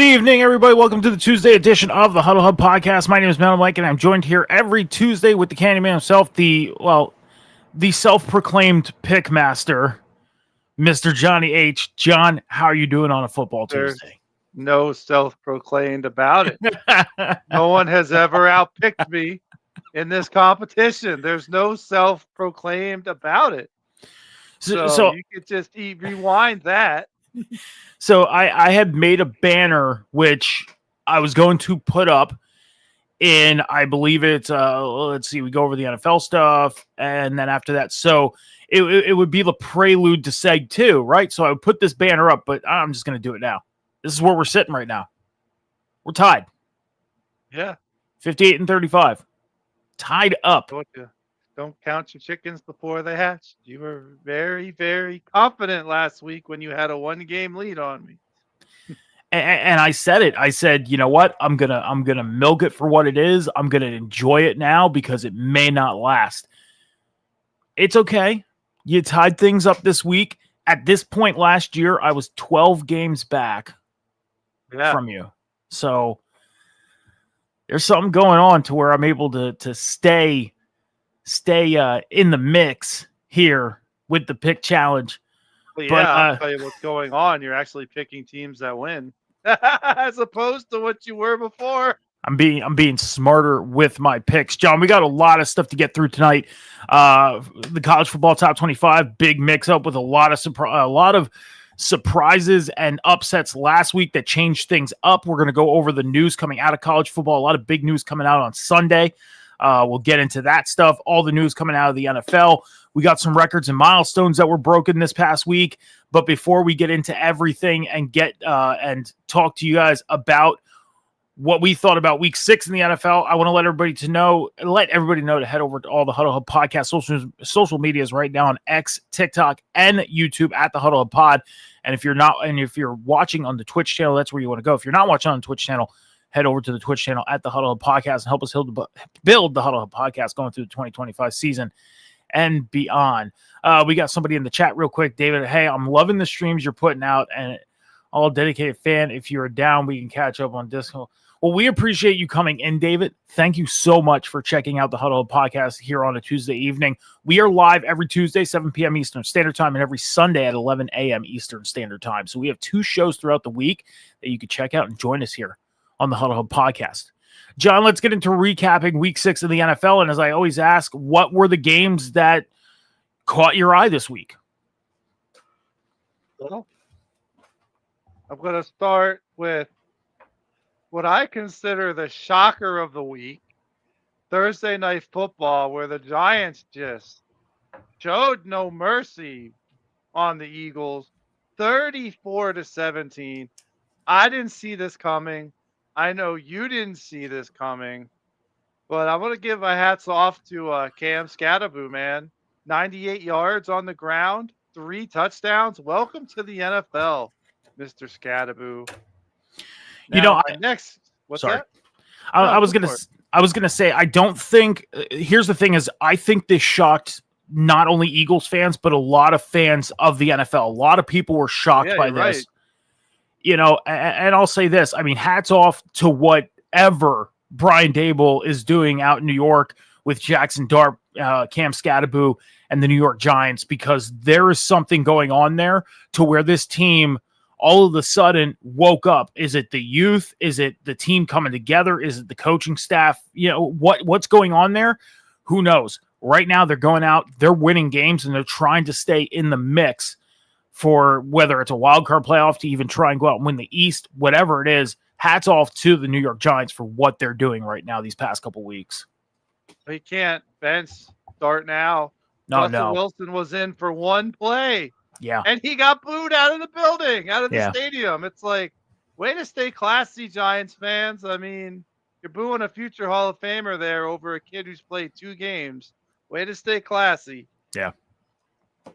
evening, everybody. Welcome to the Tuesday edition of the Huddle Hub Podcast. My name is Metal Mike, and I'm joined here every Tuesday with the Candyman himself, the self-proclaimed pick master, Mr. Johnny H. John, how are you doing on a football There's Tuesday? no self-proclaimed about it. No one has ever outpicked me in this competition. There's no self-proclaimed about it. So you could just rewind that. So I had made a banner which I was going to put up in, I believe it's let's see, we go over the NFL stuff, and then after that, so it would be the prelude to Seg 2, right? So I would put this banner up, but I'm just going to do it now. This is where we're sitting right now. We're tied. Yeah. 58 and 35. Tied up. Don't count your chickens before they hatch. You were very, very confident last week when you had a 1-game lead on me. And I said it. I said, you know what? I'm gonna milk it for what it is. I'm gonna enjoy it now because it may not last. It's okay. You tied things up this week. At this point last year, I was 12 games back from you. So there's something going on to where I'm able to stay in the mix here with the pick challenge. Well, yeah, I'll tell you what's going on. You're actually picking teams that win as opposed to what you were before. I'm being smarter with my picks. John, we got a lot of stuff to get through tonight. The college football top 25, big mix up with a lot of surprises and upsets last week that changed things up. We're going to go over the news coming out of college football. A lot of big news coming out on Sunday. We'll get into that stuff. All the news coming out of the NFL. We got some records and milestones that were broken this past week. But before we get into everything and get and talk to you guys about what we thought about week 6 in the NFL, I want to let everybody know to head over to all the Huddle Hub podcast social medias right now on X, TikTok, and YouTube at the Huddle Hub Pod. And if you're watching on the Twitch channel, that's where you want to go. If you're not watching on the Twitch channel, head over to the Twitch channel at the Huddle Hub Podcast and help us build the Huddle Hub Podcast going through the 2025 season and beyond. We got somebody in the chat real quick. David, hey, I'm loving the streams you're putting out, and all dedicated fan. If you're down, we can catch up on Discord. Well, we appreciate you coming in, David. Thank you so much for checking out the Huddle Hub Podcast here on a Tuesday evening. We are live every Tuesday, 7 p.m. Eastern Standard Time, and every Sunday at 11 a.m. Eastern Standard Time. So we have 2 shows throughout the week that you can check out and join us here on the Huddle Hub Podcast. John, let's get into recapping week 6 of the NFL. And as I always ask, what were the games that caught your eye this week? Well, I'm going to start with what I consider the shocker of the week, Thursday Night Football, where the Giants just showed no mercy on the Eagles, 34-17. I didn't see this coming. I know you didn't see this coming, but I'm going to give my hats off to Cam Scatterboo, man. 98 yards on the ground, 3 touchdowns. Welcome to the NFL, Mr. Scatterboo. I was gonna say, I don't think. Here's the thing: is I think this shocked not only Eagles fans but a lot of fans of the NFL. A lot of people were shocked by this. Right. And I'll say this: I mean, hats off to whatever Brian Daboll is doing out in New York with Jackson Dart, Cam Scatterboo, and the New York Giants, because there is something going on there to where this team all of a sudden woke up. Is it the youth? Is it the team coming together? Is it the coaching staff? What's going on there? Who knows? Right now, they're going out, they're winning games, and they're trying to stay in the mix for whether it's a wild card playoff to even try and go out and win the East, whatever it is. Hats off to the New York Giants for what they're doing right now these past couple weeks. He can't bench start now. No. Wilson was in for 1 play. Yeah. And he got booed out of the building, out of the stadium. It's like, way to stay classy, Giants fans. I mean, you're booing a future Hall of Famer there over a kid who's played 2 games. Way to stay classy. Yeah.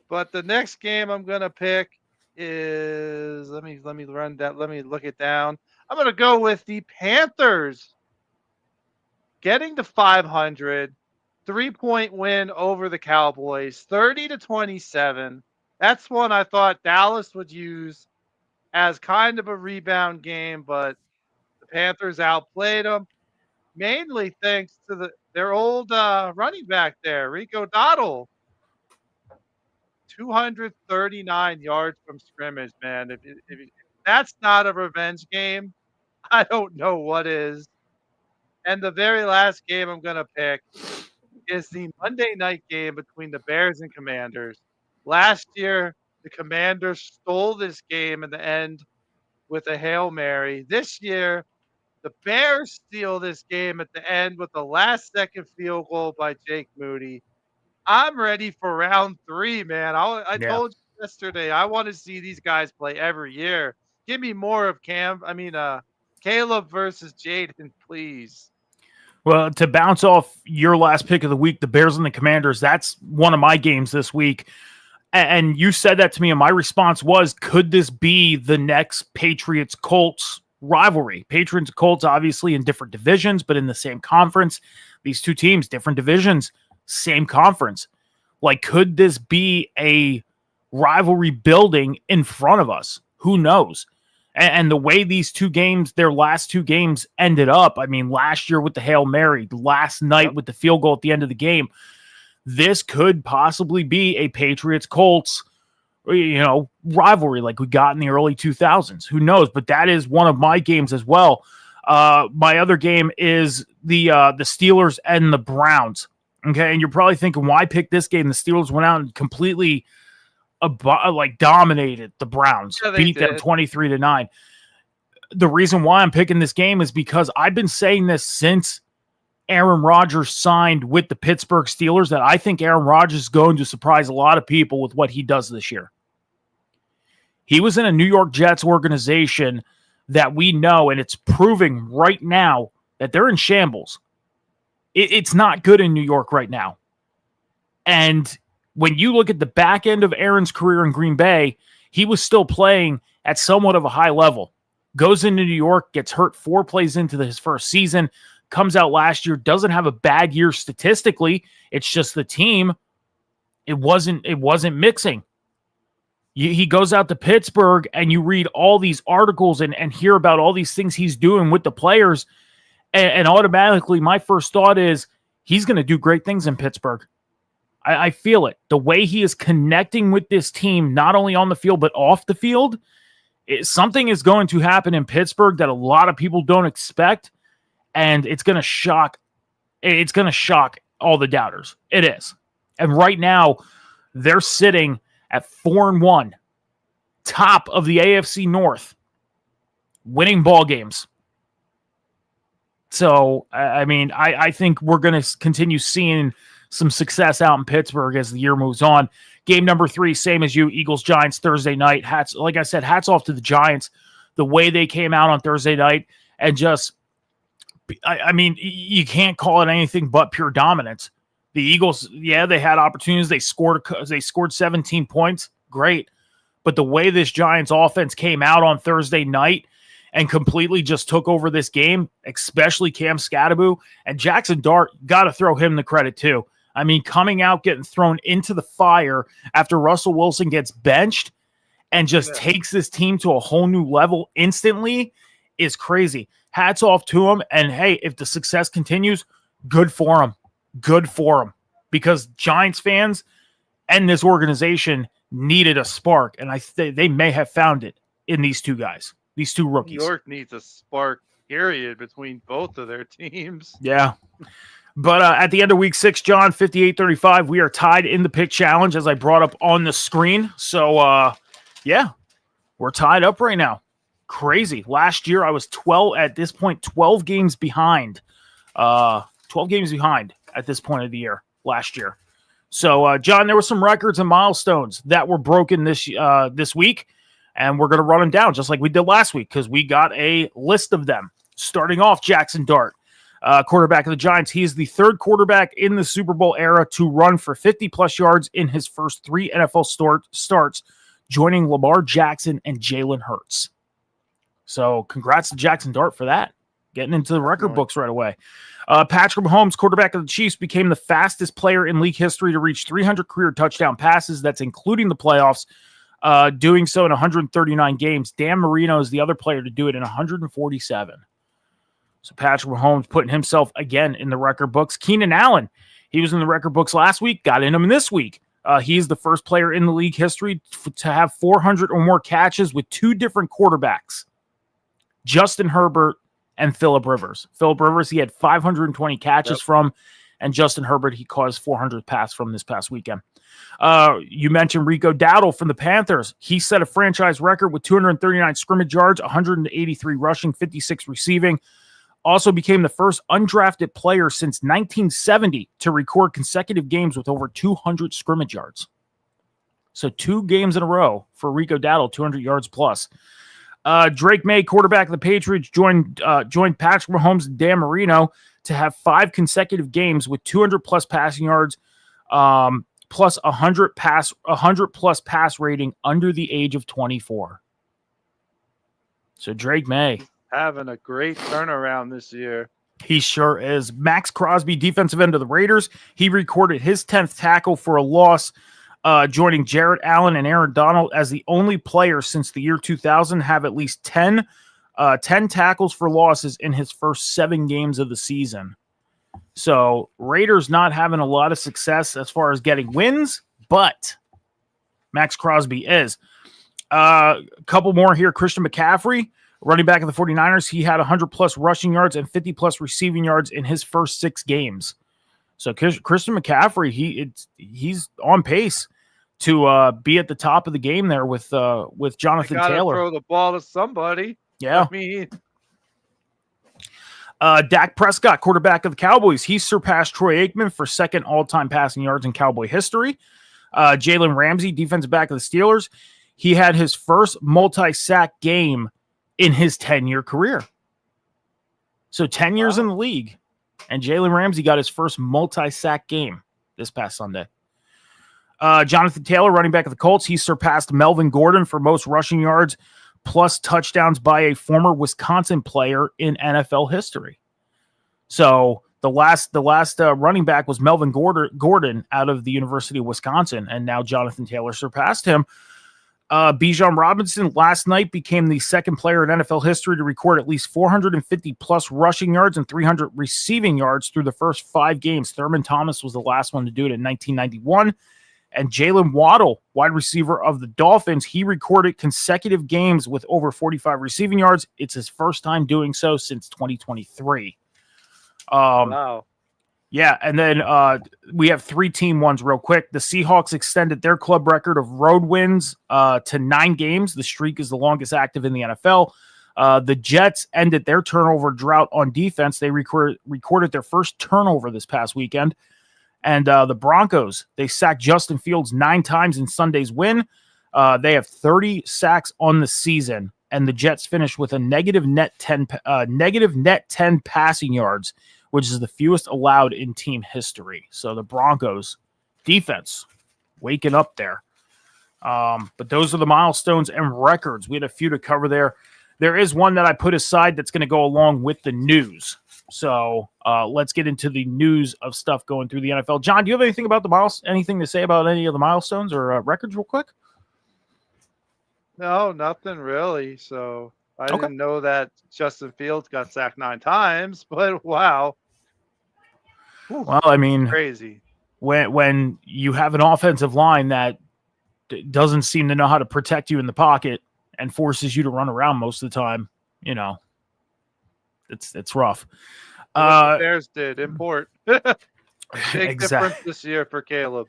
But the next game I'm going to pick is, let me run that. Let me look it down. I'm going to go with the Panthers getting to 500, 3-point win over the Cowboys, 30-27. That's one I thought Dallas would use as kind of a rebound game, but the Panthers outplayed them, mainly thanks to their old running back there, Rico Dottle. 239 yards from scrimmage, man. If that's not a revenge game, I don't know what is. And the very last game I'm going to pick is the Monday night game between the Bears and Commanders. Last year, the Commanders stole this game in the end with a Hail Mary. This year, the Bears steal this game at the end with a last second field goal by Jake Moody. I'm ready for round 3, man. I Yeah. told you yesterday, I want to see these guys play every year. Give me more of Caleb versus Jaden, please. Well, to bounce off your last pick of the week, the Bears and the Commanders, that's one of my games this week. And you said that to me, and my response was, could this be the next Patriots-Colts rivalry? Patriots and Colts, obviously, in different divisions, but in the same conference. These two teams, different divisions, same conference. Like, could this be a rivalry building in front of us? Who knows? And the way these two games, their last two games ended up, I mean, last year with the Hail Mary, last night with the field goal at the end of the game, this could possibly be a Patriots-Colts, rivalry like we got in the early 2000s. Who knows? But that is one of my games as well. My other game is the Steelers and the Browns. Okay, and you're probably thinking, why pick this game? The Steelers went out and completely dominated the Browns, beat them 23-9. The reason why I'm picking this game is because I've been saying this since Aaron Rodgers signed with the Pittsburgh Steelers, that I think Aaron Rodgers is going to surprise a lot of people with what he does this year. He was in a New York Jets organization that we know, and it's proving right now that they're in shambles. It's not good in New York right now. And when you look at the back end of Aaron's career in Green Bay, he was still playing at somewhat of a high level. Goes into New York, gets hurt 4 plays into his first season, comes out last year, doesn't have a bad year statistically. It's just the team, it wasn't mixing. He goes out to Pittsburgh, and you read all these articles and hear about all these things he's doing with the players, and automatically my first thought is he's going to do great things in Pittsburgh. I feel it. The way he is connecting with this team, not only on the field, but off the field, something is going to happen in Pittsburgh that a lot of people don't expect, and it's going to shock. It's going to shock all the doubters. It is. And right now, they're sitting at 4-1, top of the AFC North, winning ball games. So, I mean, I think we're going to continue seeing some success out in Pittsburgh as the year moves on. Game number 3, same as you, Eagles-Giants Thursday night. Like I said, hats off to the Giants, the way they came out on Thursday night, and just, I mean, you can't call it anything but pure dominance. The Eagles, yeah, they had opportunities. They scored 17 points. Great. But the way this Giants offense came out on Thursday night and completely just took over this game, especially Cam Scatterbo and Jackson Dart, got to throw him the credit too. I mean, coming out, getting thrown into the fire after Russell Wilson gets benched and just takes this team to a whole new level instantly is crazy. Hats off to him. And hey, if the success continues, good for him. Good for him. Because Giants fans and this organization needed a spark. And they may have found it in these two guys, these two rookies. New York needs a spark, period, between both of their teams. Yeah. But at the end of week 6, John, 58-35, we are tied in the pick challenge, as I brought up on the screen. So, yeah, we're tied up right now. Crazy. Last year, I was 12 games behind. 12 games behind at this point of the year last year. So, John, there were some records and milestones that were broken this week, and we're going to run them down just like we did last week because we got a list of them. Starting off, Jackson Dart. Quarterback of the Giants. He is the 3rd quarterback in the Super Bowl era to run for 50-plus yards in his first 3 NFL starts, joining Lamar Jackson and Jalen Hurts. So congrats to Jackson Dart for that, getting into the record books right away. Patrick Mahomes, quarterback of the Chiefs, became the fastest player in league history to reach 300 career touchdown passes. That's including the playoffs. doing so in 139 games. Dan Marino is the other player to do it in 147. So Patrick Mahomes putting himself again in the record books. Keenan Allen, he was in the record books last week, got in them this week. He is the first player in the league history to have 400 or more catches with two different quarterbacks, Justin Herbert and Phillip Rivers. Phillip Rivers, he had 520 catches from, and Justin Herbert, he caused 400 pass from this past weekend. You mentioned Rico Dowdle from the Panthers. He set a franchise record with 239 scrimmage yards, 183 rushing, 56 receiving. Also became the first undrafted player since 1970 to record consecutive games with over 200 scrimmage yards. So 2 games in a row for Rico Dowdle, 200 yards plus. Drake May, quarterback of the Patriots, joined Patrick Mahomes and Dan Marino to have 5 consecutive games with 200 plus passing yards, plus 100 plus pass rating under the age of 24. So Drake May having a great turnaround this year. He sure is. Max Crosby, defensive end of the Raiders, he recorded his 10th tackle for a loss, joining Jared Allen and Aaron Donald as the only player since the year 2000 have at least 10 tackles for losses in his first 7 games of the season. So Raiders not having a lot of success as far as getting wins, but Max Crosby is. A couple more here. Christian McCaffrey, running back of the 49ers, he had 100-plus rushing yards and 50-plus receiving yards in his first 6 games. So Christian McCaffrey, he's on pace to be at the top of the game there with Jonathan Taylor. Throw the ball to somebody. Yeah. I mean, Dak Prescott, quarterback of the Cowboys, he surpassed Troy Aikman for second all-time passing yards in Cowboy history. Jalen Ramsey, defensive back of the Steelers, he had his first multi-sack game in his 10-year career. So 10 years in the league, and Jalen Ramsey got his first multi-sack game this past Sunday. Jonathan Taylor, running back of the Colts, he surpassed Melvin Gordon for most rushing yards plus touchdowns by a former Wisconsin player in NFL history. So the last running back was Melvin Gordon out of the University of Wisconsin, and now Jonathan Taylor surpassed him. Bijan Robinson last night became the second player in NFL history to record at least 450-plus rushing yards and 300 receiving yards through the first 5 games. Thurman Thomas was the last one to do it in 1991. And Jalen Waddle, wide receiver of the Dolphins, he recorded consecutive games with over 45 receiving yards. It's his first time doing so since 2023. Wow. Yeah, and then we have 3 team ones real quick. The Seahawks extended their club record of road wins to 9 games. The streak is the longest active in the NFL. The Jets ended their turnover drought on defense. They recorded their first turnover this past weekend. And the Broncos, they sacked Justin Fields 9 times in Sunday's win. They have 30 sacks on the season, and the Jets finished with a negative net 10 passing yards, which is the fewest allowed in team history. So the Broncos defense waking up there. But those are the milestones and records. We had a few to cover there. There is one that I put aside that's going to go along with the news. So let's get into the news of stuff going through the NFL. John, do you have anything about anything to say about any of the milestones or records real quick? No, nothing really. So I didn't know that Justin Fields got sacked 9 times, but wow. Well, I mean, crazy. When you have an offensive line that doesn't seem to know how to protect you in the pocket and forces you to run around most of the time, you know, it's rough. The Bears did import. Big Exactly. difference this year for Caleb.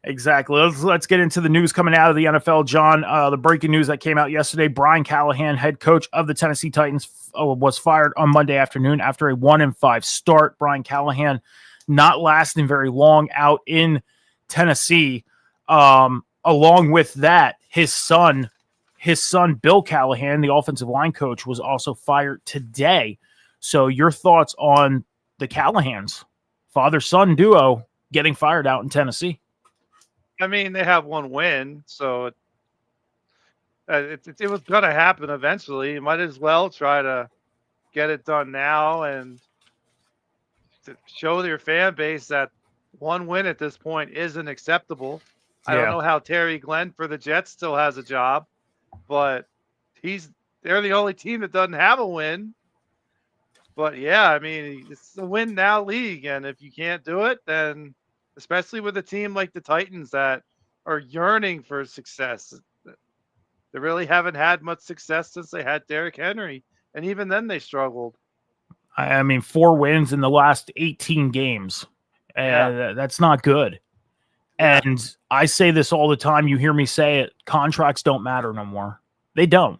Exactly. Let's get into the news coming out of the NFL, John. The breaking news that came out yesterday: Brian Callahan, head coach of the Tennessee Titans, was fired on Monday afternoon after a 1-5 start. Brian Callahan not lasting very long out in Tennessee. Along with that, his son Bill Callahan, the offensive line coach, was also fired today. So your thoughts on the Callahans, father-son duo, getting fired out in Tennessee? I mean, they have 1 win, so it was going to happen eventually. You might as well try to get it done now and to show your fan base that 1 win at this point isn't acceptable. I don't know how Terry Glenn for the Jets still has a job, but they're the only team that doesn't have a win. But yeah, I mean, it's a win now league, and if you can't do it, then especially with a team like the Titans that are yearning for success, they really haven't had much success since they had Derrick Henry, and even then they struggled. I mean, 4 wins in the last 18 games. That's not good. Yeah. And I say this all the time. You hear me say it. Contracts don't matter no more. They don't.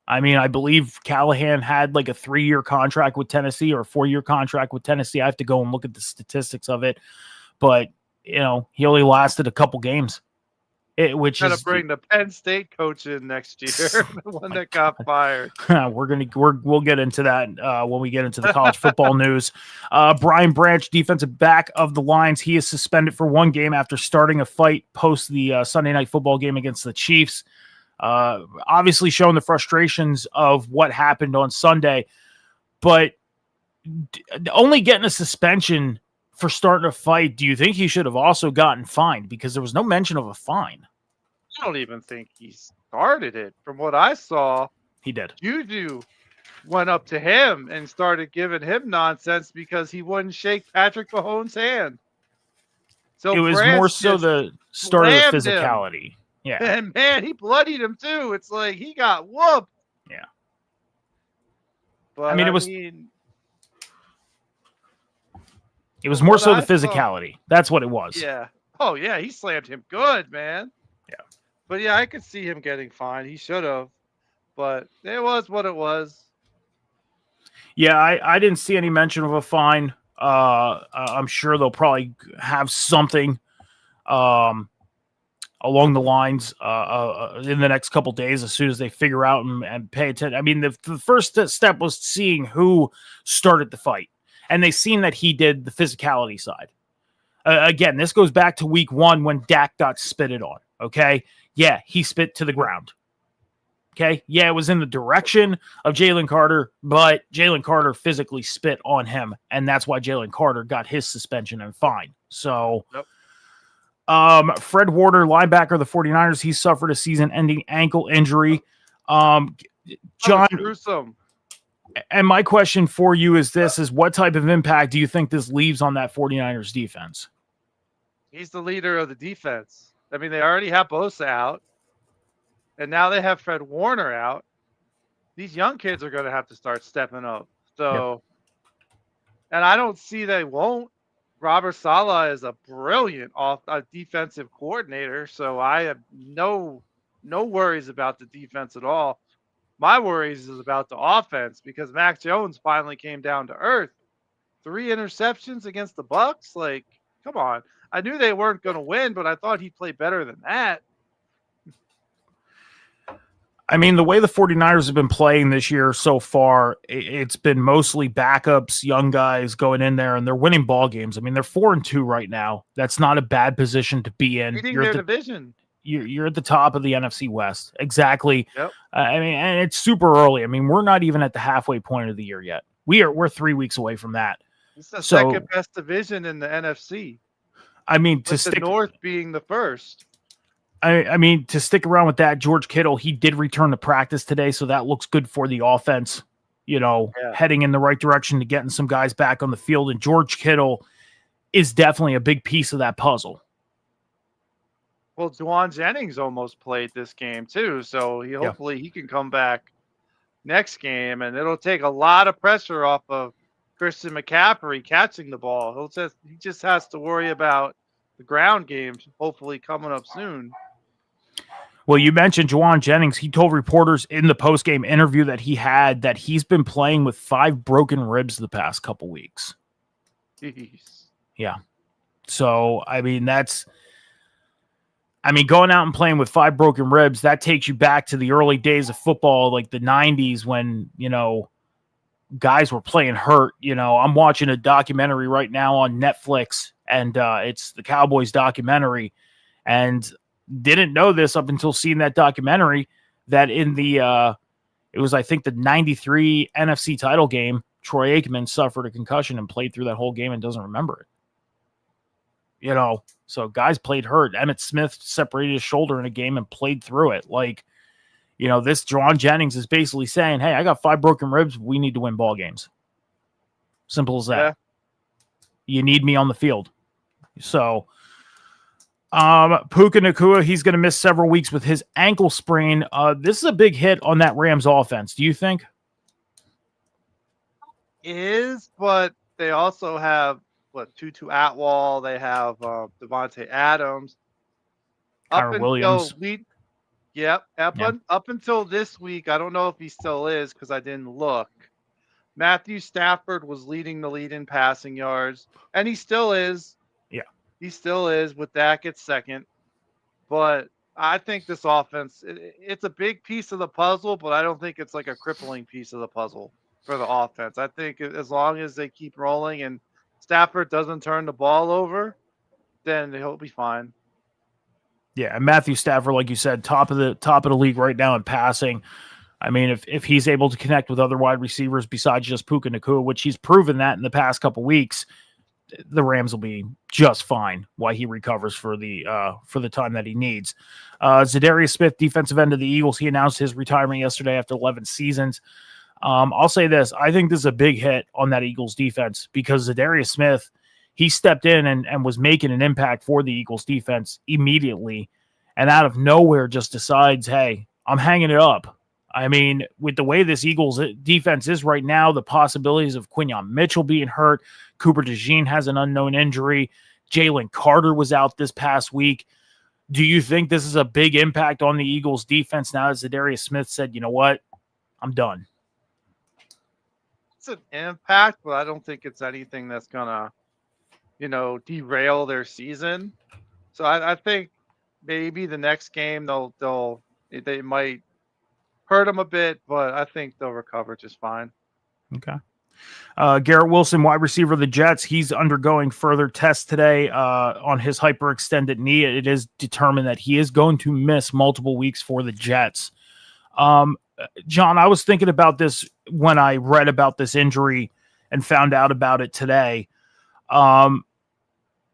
I mean, I believe Callahan had like a 3-year contract with Tennessee or a 4-year contract with Tennessee. I have to go and look at the statistics of it. But, he only lasted a couple games. Which Gotta is bring the Penn State coach in next year, the one that got fired. We'll get into that when we get into the college football news. Brian Branch, defensive back of the Lions, he is suspended for 1 game after starting a fight post the Sunday night football game against the Chiefs. Obviously showing the frustrations of what happened on Sunday, but only getting a suspension for starting a fight, do you think he should have also gotten fined? Because there was no mention of a fine. I don't even think he started it. From what I saw, he did. Juju went up to him and started giving him nonsense because he wouldn't shake Patrick Mahomes' hand. So it was Branch more so the start of the physicality. Him. Yeah. And man, he bloodied him too. It's like he got whooped. Yeah. But it was more so the physicality. That's what it was. Yeah. Oh, yeah. He slammed him good, man. Yeah. But yeah, I could see him getting fined. He should have. But it was what it was. Yeah, I didn't see any mention of a fine. I'm sure they'll probably have something along the lines in the next couple days as soon as they figure out and pay attention. I mean, the first step was seeing who started the fight. And they seen that he did the physicality side. Again, this goes back to week 1 when Dak got spitted on. Okay. Yeah, he spit to the ground. Okay. Yeah, it was in the direction of Jalen Carter, but Jalen Carter physically spit on him. And that's why Jalen Carter got his suspension and fine. So, Fred Warner, linebacker of the 49ers, he suffered a season-ending ankle injury. John, gruesome. And my question for you is what type of impact do you think this leaves on that 49ers defense? He's the leader of the defense. I mean, they already have Bosa out, and now they have Fred Warner out. These young kids are going to have to start stepping up. So, and I don't see they won't. Robert Saleh is a brilliant defensive coordinator, so I have no worries about the defense at all. My worries is about the offense because Mac Jones finally came down to earth. 3 interceptions against the Bucs. Like, come on. I knew they weren't going to win, but I thought he'd play better than that. I mean, the way the 49ers have been playing this year so far, it's been mostly backups, young guys going in there, and they're winning ball games. I mean, they're 4-2 right now. That's not a bad position to be in. Leading their division. You're at the top of the NFC West. Exactly. Yep. I mean, and it's super early. I mean, we're not even at the halfway point of the year yet. We're 3 weeks away from that. It's the second best division in the NFC. I mean, the North being the first. I mean, to stick around with that, George Kittle, he did return to practice today, so that looks good for the offense, heading in the right direction to getting some guys back on the field. And George Kittle is definitely a big piece of that puzzle. Well, Juwan Jennings almost played this game too, so hopefully he can come back next game, and it'll take a lot of pressure off of Christian McCaffrey catching the ball. He just has to worry about the ground games, hopefully coming up soon. Well, you mentioned Juwan Jennings. He told reporters in the post-game interview that he's been playing with 5 broken ribs the past couple weeks. Jeez. Yeah. So, I mean, going out and playing with 5 broken ribs, that takes you back to the early days of football, like the 90s when, guys were playing hurt. I'm watching a documentary right now on Netflix, and it's the Cowboys documentary, and didn't know this up until seeing that documentary that in the it was, I think, the 93 NFC title game, Troy Aikman suffered a concussion and played through that whole game and doesn't remember it. So guys played hurt. Emmitt Smith separated his shoulder in a game and played through it. This Juwan Jennings is basically saying, hey, I got 5 broken ribs. We need to win ball games. Simple as that. Yeah. You need me on the field. So Puka Nacua, he's going to miss several weeks with his ankle sprain. This is a big hit on that Rams offense. Do you think? But they also have Tutu Atwell. They have Devontae Adams. Connor Williams. Up until this week, I don't know if he still is because I didn't look. Matthew Stafford was leading the lead in passing yards, and he still is. Yeah. He still is with Dak at second. But I think this offense, it's a big piece of the puzzle, but I don't think it's like a crippling piece of the puzzle for the offense. I think as long as they keep rolling and Stafford doesn't turn the ball over, then he'll be fine. Yeah, and Matthew Stafford, like you said, top of the league right now in passing. I mean, if he's able to connect with other wide receivers besides just Puka Nacua, which he's proven that in the past couple weeks, the Rams will be just fine while he recovers for the time that he needs. Zadarius Smith, defensive end of the Eagles, he announced his retirement yesterday after 11 seasons. I'll say this. I think this is a big hit on that Eagles defense because Zadarius Smith, he stepped in and was making an impact for the Eagles defense immediately, and out of nowhere just decides, hey, I'm hanging it up. I mean, with the way this Eagles defense is right now, the possibilities of Quinyon Mitchell being hurt, Cooper DeJean has an unknown injury, Jalen Carter was out this past week. Do you think this is a big impact on the Eagles defense now that Zadarius Smith said, you know what, I'm done? It's an impact, but I don't think it's anything that's going to, derail their season. So I think maybe the next game they might hurt them a bit, but I think they'll recover just fine. Okay. Garrett Wilson, wide receiver of the Jets, he's undergoing further tests today on his hyperextended knee. It is determined that he is going to miss multiple weeks for the Jets. John, I was thinking about this when I read about this injury and found out about it today.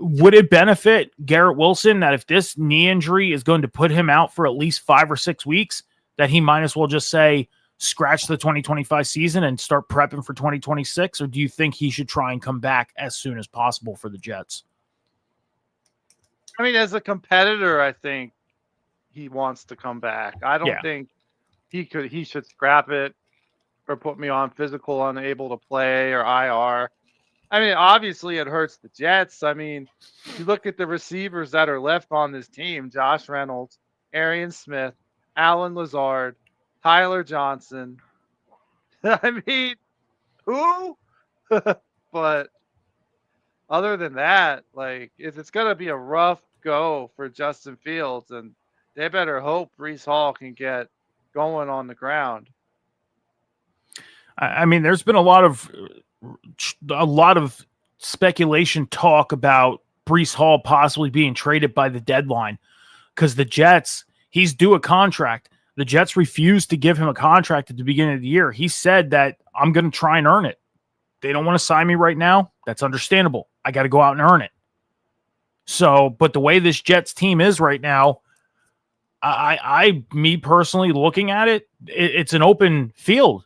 Would it benefit Garrett Wilson that if this knee injury is going to put him out for at least 5 or 6 weeks, that he might as well just say, scratch the 2025 season and start prepping for 2026? Or do you think he should try and come back as soon as possible for the Jets? I mean, as a competitor, I think he wants to come back. I don't think he should scrap it or put me on physical unable to play or IR. I mean, obviously it hurts the Jets. I mean, you look at the receivers that are left on this team, Josh Reynolds, Arian Smith, Alan Lazard, Tyler Johnson. I mean, who? But other than that, it's going to be a rough go for Justin Fields, and they better hope Breece Hall can get going on the ground. I mean, there's been a lot of speculation talk about Breece Hall possibly being traded by the deadline because the Jets, he's due a contract. The Jets refused to give him a contract at the beginning of the year. He said that I'm going to try and earn it. They don't want to sign me right now. That's understandable. I got to go out and earn it. So, but the way this Jets team is right now, me personally looking at it, it's an open field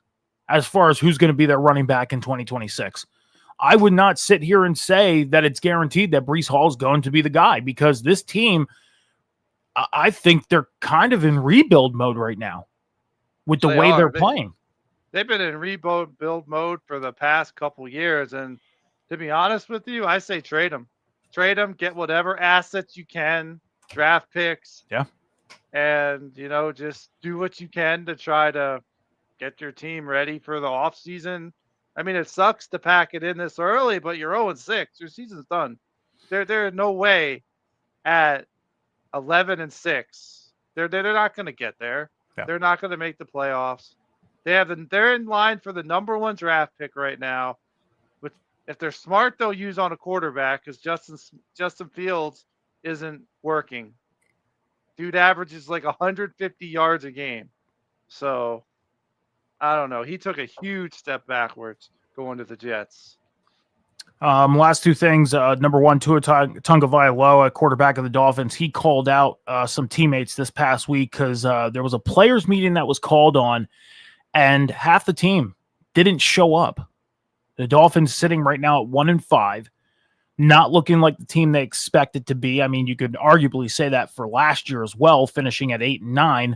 as far as who's going to be their running back in 2026. I would not sit here and say that it's guaranteed that Breece Hall is going to be the guy because this team, I think they're kind of in rebuild mode right now with the way they're playing. They've been in rebuild mode for the past couple years. And to be honest with you, I say trade them. Trade them, get whatever assets you can, draft picks. Yeah. And, just do what you can to try to get your team ready for the offseason. I mean, it sucks to pack it in this early, but you're 0-6. Your season's done. There's no way at 11-6. They're not going to get there. Yeah. They're not going to make the playoffs. They're in line for the number 1 draft pick right now. Which, if they're smart, they'll use on a quarterback because Justin Fields isn't working. Dude averages like 150 yards a game. So, I don't know. He took a huge step backwards going to the Jets. Last two things. Number one, Tua Tagovailoa, quarterback of the Dolphins. He called out some teammates this past week because there was a players meeting that was called on, and half the team didn't show up. The Dolphins sitting right now at 1-5, not looking like the team they expected to be. I mean, you could arguably say that for last year as well, finishing at 8-9.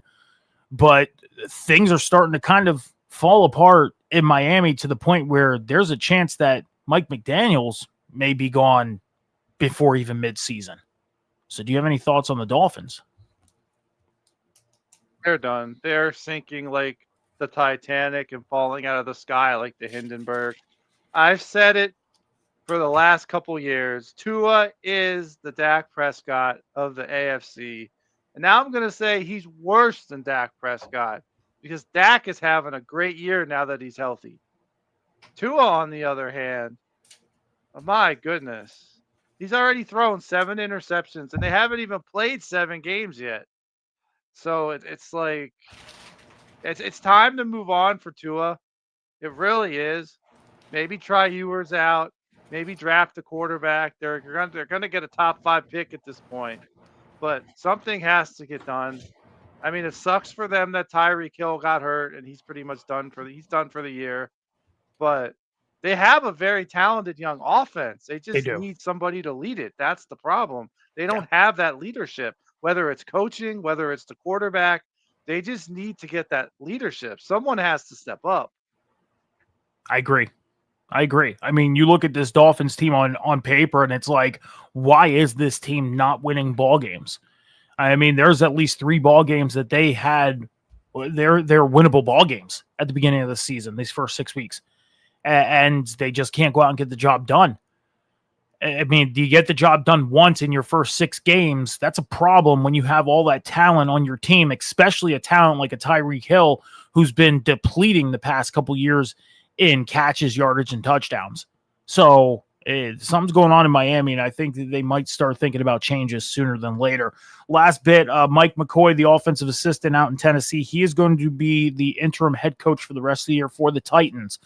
But things are starting to kind of fall apart in Miami to the point where there's a chance that Mike McDaniels may be gone before even midseason. So do you have any thoughts on the Dolphins? They're done. They're sinking like the Titanic and falling out of the sky like the Hindenburg. I've said it for the last couple years. Tua is the Dak Prescott of the AFC. And now I'm going to say he's worse than Dak Prescott because Dak is having a great year now that he's healthy. Tua, on the other hand, oh my goodness, he's already thrown 7 interceptions and they haven't even played 7 games yet. So it's like it's time to move on for Tua. It really is. Maybe try Ewers out. Maybe draft a quarterback. They're going to get a top 5 pick at this point. But something has to get done. I mean, it sucks for them that Tyreek Hill got hurt and he's pretty much done for the year. But they have a very talented young offense. They just need somebody to lead it. That's the problem. They don't have that leadership, whether it's coaching, whether it's the quarterback. They just need to get that leadership. Someone has to step up. I agree. I mean, you look at this Dolphins team on paper, and it's like, why is this team not winning ball games? I mean, there's at least 3 ball games that they had. They're winnable ball games at the beginning of the season, these first 6 weeks. And they just can't go out and get the job done. I mean, do you get the job done once in your first 6 games? That's a problem when you have all that talent on your team, especially a talent like a Tyreek Hill, who's been depleting the past couple years in catches, yardage, and touchdowns. So something's going on in Miami, and I think that they might start thinking about changes sooner than later. Last bit, Mike McCoy, the offensive assistant out in Tennessee, he is going to be the interim head coach for the rest of the year for the Titans.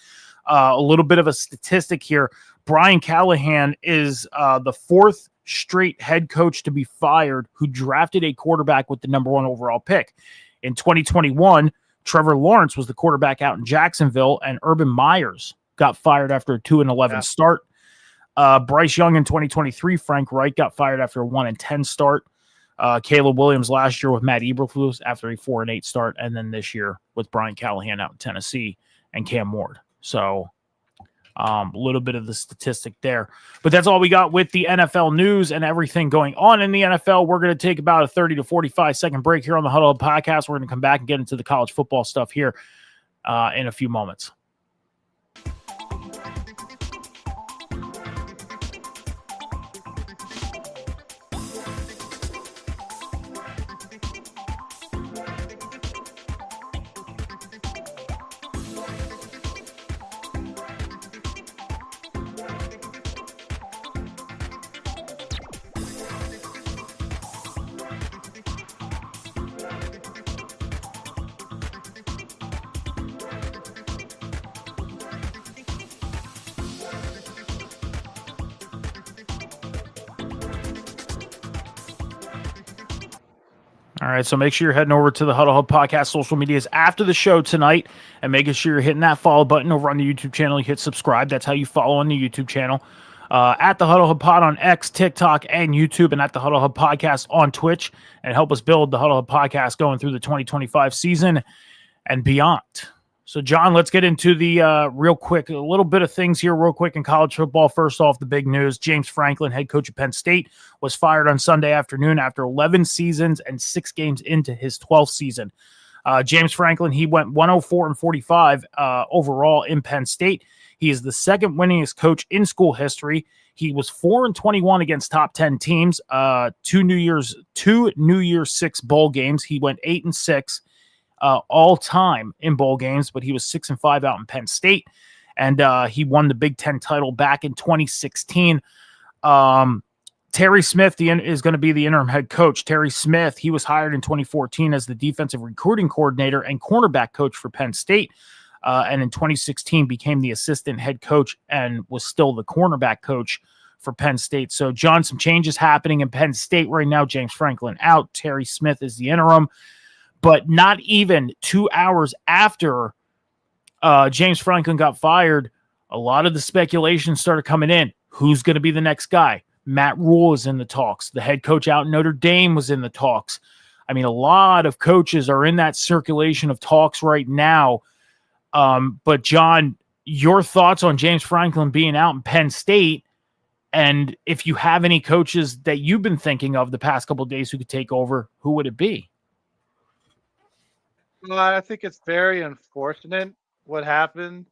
A little bit of a statistic here. Brian Callahan is the 4th straight head coach to be fired who drafted a quarterback with the number 1 overall pick. In 2021, Trevor Lawrence was the quarterback out in Jacksonville, and Urban Myers got fired after a 2-11 start. Bryce Young in 2023, Frank Reich got fired after a 1-10 start. Caleb Williams last year with Matt Eberflus after a 4-8 start, and then this year with Brian Callahan out in Tennessee and Cam Ward. So a little bit of the statistic there. But that's all we got with the NFL news and everything going on in the NFL. We're going to take about a 30 to 45-second break here on the Huddle Up Podcast. We're going to come back and get into the college football stuff here in a few moments. All right, so make sure you're heading over to the Huddle Hub Podcast social medias after the show tonight and making sure you're hitting that follow button over on the YouTube channel. You hit subscribe. That's how you follow on the YouTube channel. At the Huddle Hub Pod on X, TikTok, and YouTube, and at the Huddle Hub Podcast on Twitch, and help us build the Huddle Hub Podcast going through the 2025 season and beyond. So, John, let's get into the real quick, a little bit of things here real quick in college football. First off, the big news, James Franklin, head coach of Penn State, was fired on Sunday afternoon after 11 seasons and 6 games into his 12th season. James Franklin, he went 104-45 overall in Penn State. He is the second winningest coach in school history. He was 4-21 against top 10 teams, two New Year's 6 bowl games. He went 8-6. All time in bowl games, but he was 6-5 out in Penn State, and he won the Big Ten title back in 2016. Terry Smith is going to be the interim head coach. Terry Smith, he was hired in 2014 as the defensive recruiting coordinator and cornerback coach for Penn State. and in 2016 became the assistant head coach and was still the cornerback coach for Penn State. So, John, some changes happening in Penn State right now. James Franklin out. Terry Smith is the interim. But not even 2 hours after James Franklin got fired, a lot of the speculation started coming in. Who's going to be the next guy? Matt Rule is in the talks. The head coach out in Notre Dame was in the talks. I mean, a lot of coaches are in that circulation of talks right now. But, John, your thoughts on James Franklin being out in Penn State, and if you have any coaches that you've been thinking of the past couple of days who could take over, who would it be? Well, I think it's very unfortunate what happened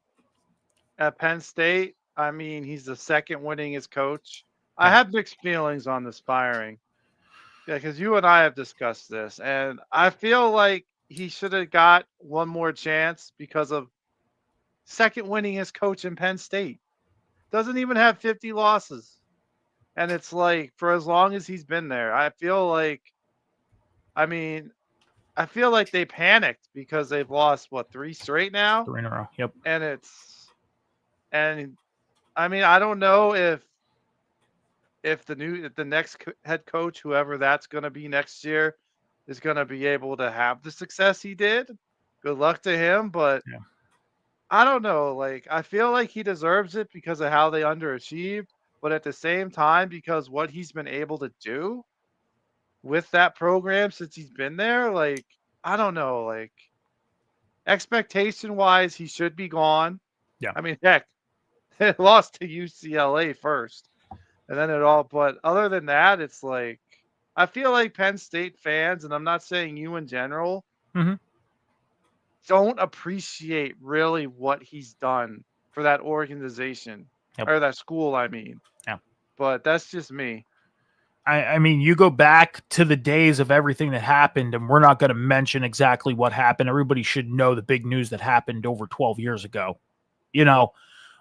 at Penn State. I mean, he's the second winningest coach. I have mixed feelings on this firing. Yeah, because you and I have discussed this, and I feel like he should have got one more chance because of second winningest coach in Penn State. Doesn't even have 50 losses. And it's like, for as long as he's been there, I feel like they panicked because they've lost, 3 straight now? 3 in a row. Yep. And I don't know if the next head coach, whoever that's going to be next year, is going to be able to have the success he did. Good luck to him, but yeah. I don't know. Like, I feel like he deserves it because of how they underachieved, but at the same time, because what he's been able to do with that program since he's been there, like, I don't know, like, expectation wise, he should be gone. Yeah. I mean, heck, it lost to UCLA first, and then but other than that, it's like, I feel like Penn State fans, and I'm not saying you in general, don't appreciate really what he's done for that organization or that school. Yeah. But that's just me. I mean, you go back to the days of everything that happened, and we're not going to mention exactly what happened. Everybody should know the big news that happened over 12 years ago,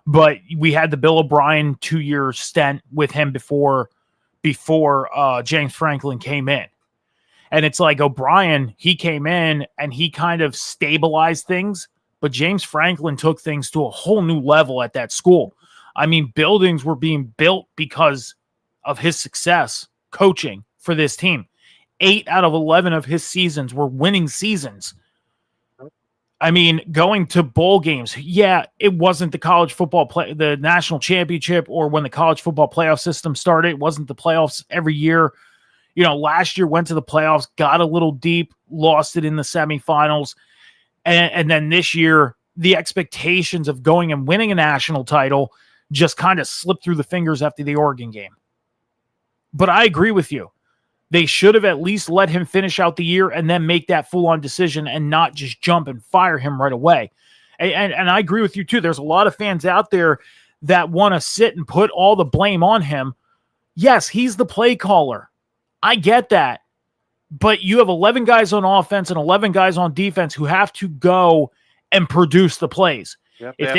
but we had the Bill O'Brien 2-year stint with him before James Franklin came in. And it's like O'Brien, he came in and he kind of stabilized things, but James Franklin took things to a whole new level at that school. I mean, buildings were being built because of his success coaching for this team. 8 out of 11 of his seasons were winning seasons. I mean, going to bowl games. Yeah, it wasn't the college football the national championship, or when the college football playoff system started, it wasn't the playoffs every year. Last year went to the playoffs, got a little deep, lost it in the semifinals. And then this year, the expectations of going and winning a national title just kind of slipped through the fingers after the Oregon game. But I agree with you. They should have at least let him finish out the year and then make that full-on decision and not just jump and fire him right away. And I agree with you, too. There's a lot of fans out there that want to sit and put all the blame on him. Yes, he's the play caller. I get that. But you have 11 guys on offense and 11 guys on defense who have to go and produce the plays. Yep, if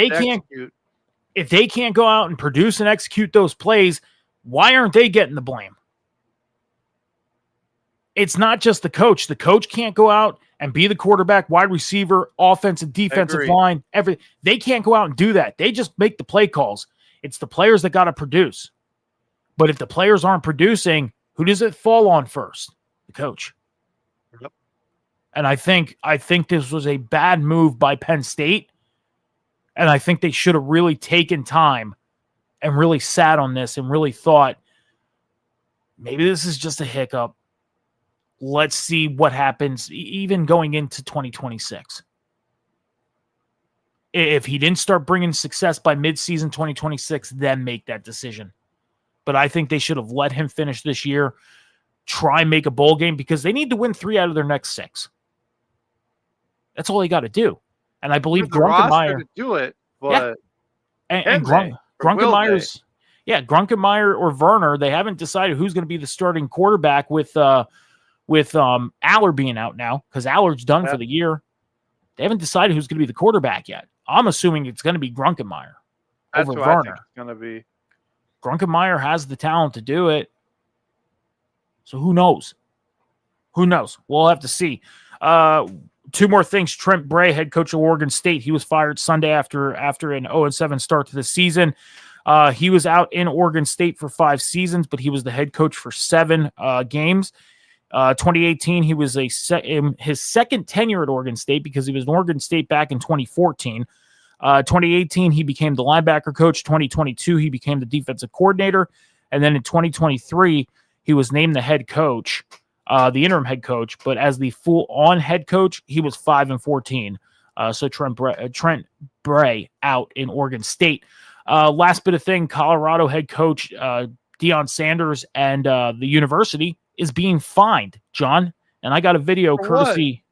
they can't go out and produce and execute those plays, why aren't they getting the blame? It's not just the coach. The coach can't go out and be the quarterback, wide receiver, offensive, defensive line, everything. They can't go out and do that. They just make the play calls. It's the players that got to produce. But if the players aren't producing, who does it fall on first? The coach. Yep. And I think this was a bad move by Penn State. And I think they should have really taken time and really sat on this and really thought, maybe this is just a hiccup. Let's see what happens even going into 2026. If he didn't start bringing success by midseason 2026, then make that decision. But I think they should have let him finish this year, try and make a bowl game, because they need to win 3 out of their next 6. That's all they got to do. And I believe Grunkemeyer to do it, but and Grunkemeier's Grunkemeyer or Werner, they haven't decided who's going to be the starting quarterback with Allard being out now, because Allard's done for the year. They haven't decided who's going to be the quarterback yet. I'm assuming it's going to be Grunkemeyer over Werner. I think it's going to be. Grunkemeyer has the talent to do it. So who knows? We'll have to see. two more things. Trent Bray, head coach of Oregon State, he was fired Sunday after an 0-7 start to the season. He was out in Oregon State for 5 seasons, but he was the head coach for 7 games. 2018, he was in his second tenure at Oregon State because he was in Oregon State back in 2014. 2018, he became the linebacker coach. 2022, he became the defensive coordinator. And then in 2023, he was named the head coach, the interim head coach. But as the full-on head coach, he was 5-14. So Trent Bray out in Oregon State. Last bit of thing, Colorado head coach Deion Sanders and the university is being fined, John. And I got a video courtesy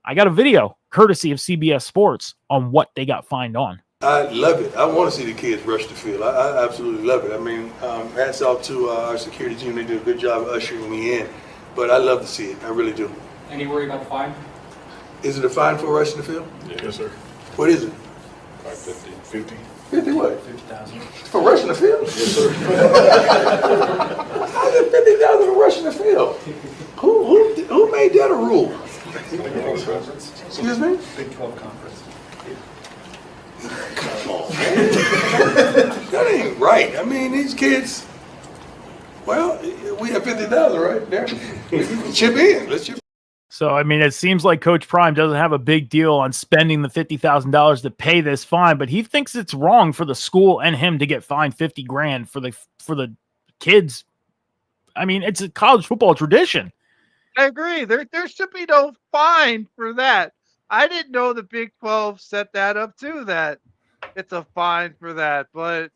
of CBS Sports on what they got fined on. I love it. I want to see the kids rush the field. I absolutely love it. I mean, hats off to our security team. They do a good job of ushering me in. But I love to see it. I really do. Any worry about the fine? Is it a fine for rushing the field? Yes, sir. What is it? Like 50. 50 what? 50,000. For rushing the field? Yes, sir. How's it 50,000 for rushing the field? Who made that a rule? Excuse me? Big 12 conference. Come on, man. That ain't right. I mean, these kids, well, we have 50,000 right there. Chip in. Let's chip in. So, I mean, it seems like Coach Prime doesn't have a big deal on spending the $50,000 to pay this fine, but he thinks it's wrong for the school and him to get fined $50,000 for the kids. I mean, it's a college football tradition. I agree. There should be no fine for that. I didn't know the Big 12 set that up too, that it's a fine for that, but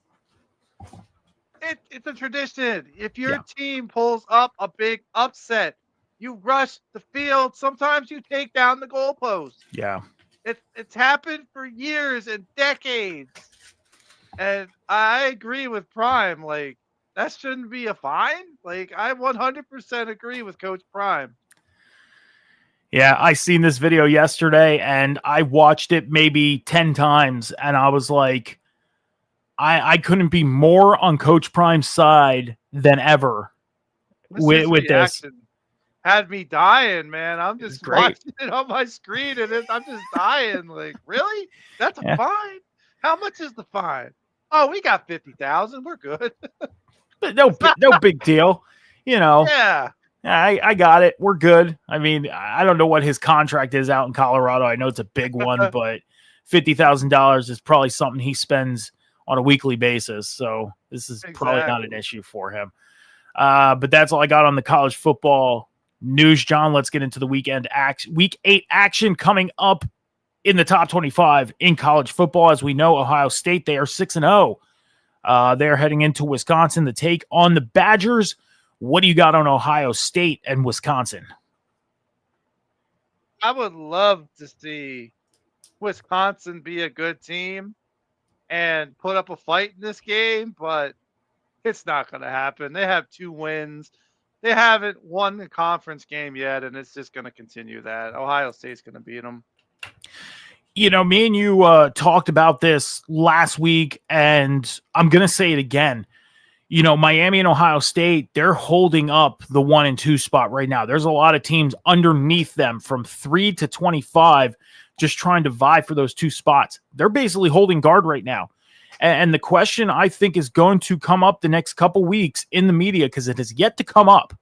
it's a tradition. If your team pulls up a big upset, you rush the field. Sometimes you take down the goalpost. Yeah. It's happened for years and decades. And I agree with Prime. Like, that shouldn't be a fine. Like, I 100% agree with Coach Prime. Yeah, I seen this video yesterday and I watched it maybe 10 times and I was like, I couldn't be more on Coach Prime's side than ever with this. Had me dying, man. I'm just watching it on my screen and I'm just dying. Like, really? That's a fine? How much is the fine? Oh, we got 50,000. We're good. But no big deal. You know. Yeah. I got it. We're good. I mean, I don't know what his contract is out in Colorado. I know it's a big one, but $50,000 is probably something he spends on a weekly basis. So this is probably not an issue for him. But that's all I got on the college football news, John. Let's get into the week 8 action coming up in the top 25 in college football. As we know, Ohio State, they are 6-0. They're heading into Wisconsin to take on the Badgers. What do you got on Ohio State and Wisconsin? I would love to see Wisconsin be a good team and put up a fight in this game, but it's not going to happen. They have 2 wins. They haven't won the conference game yet, and it's just going to continue that. Ohio State's going to beat them. You know, me and you talked about this last week, and I'm going to say it again. You know, Miami and Ohio State, they're holding up the 1 and 2 spot right now. There's a lot of teams underneath them from 3 to 25 just trying to vie for those 2 spots. They're basically holding guard right now. And the question I think is going to come up the next couple weeks in the media because it has yet to come up.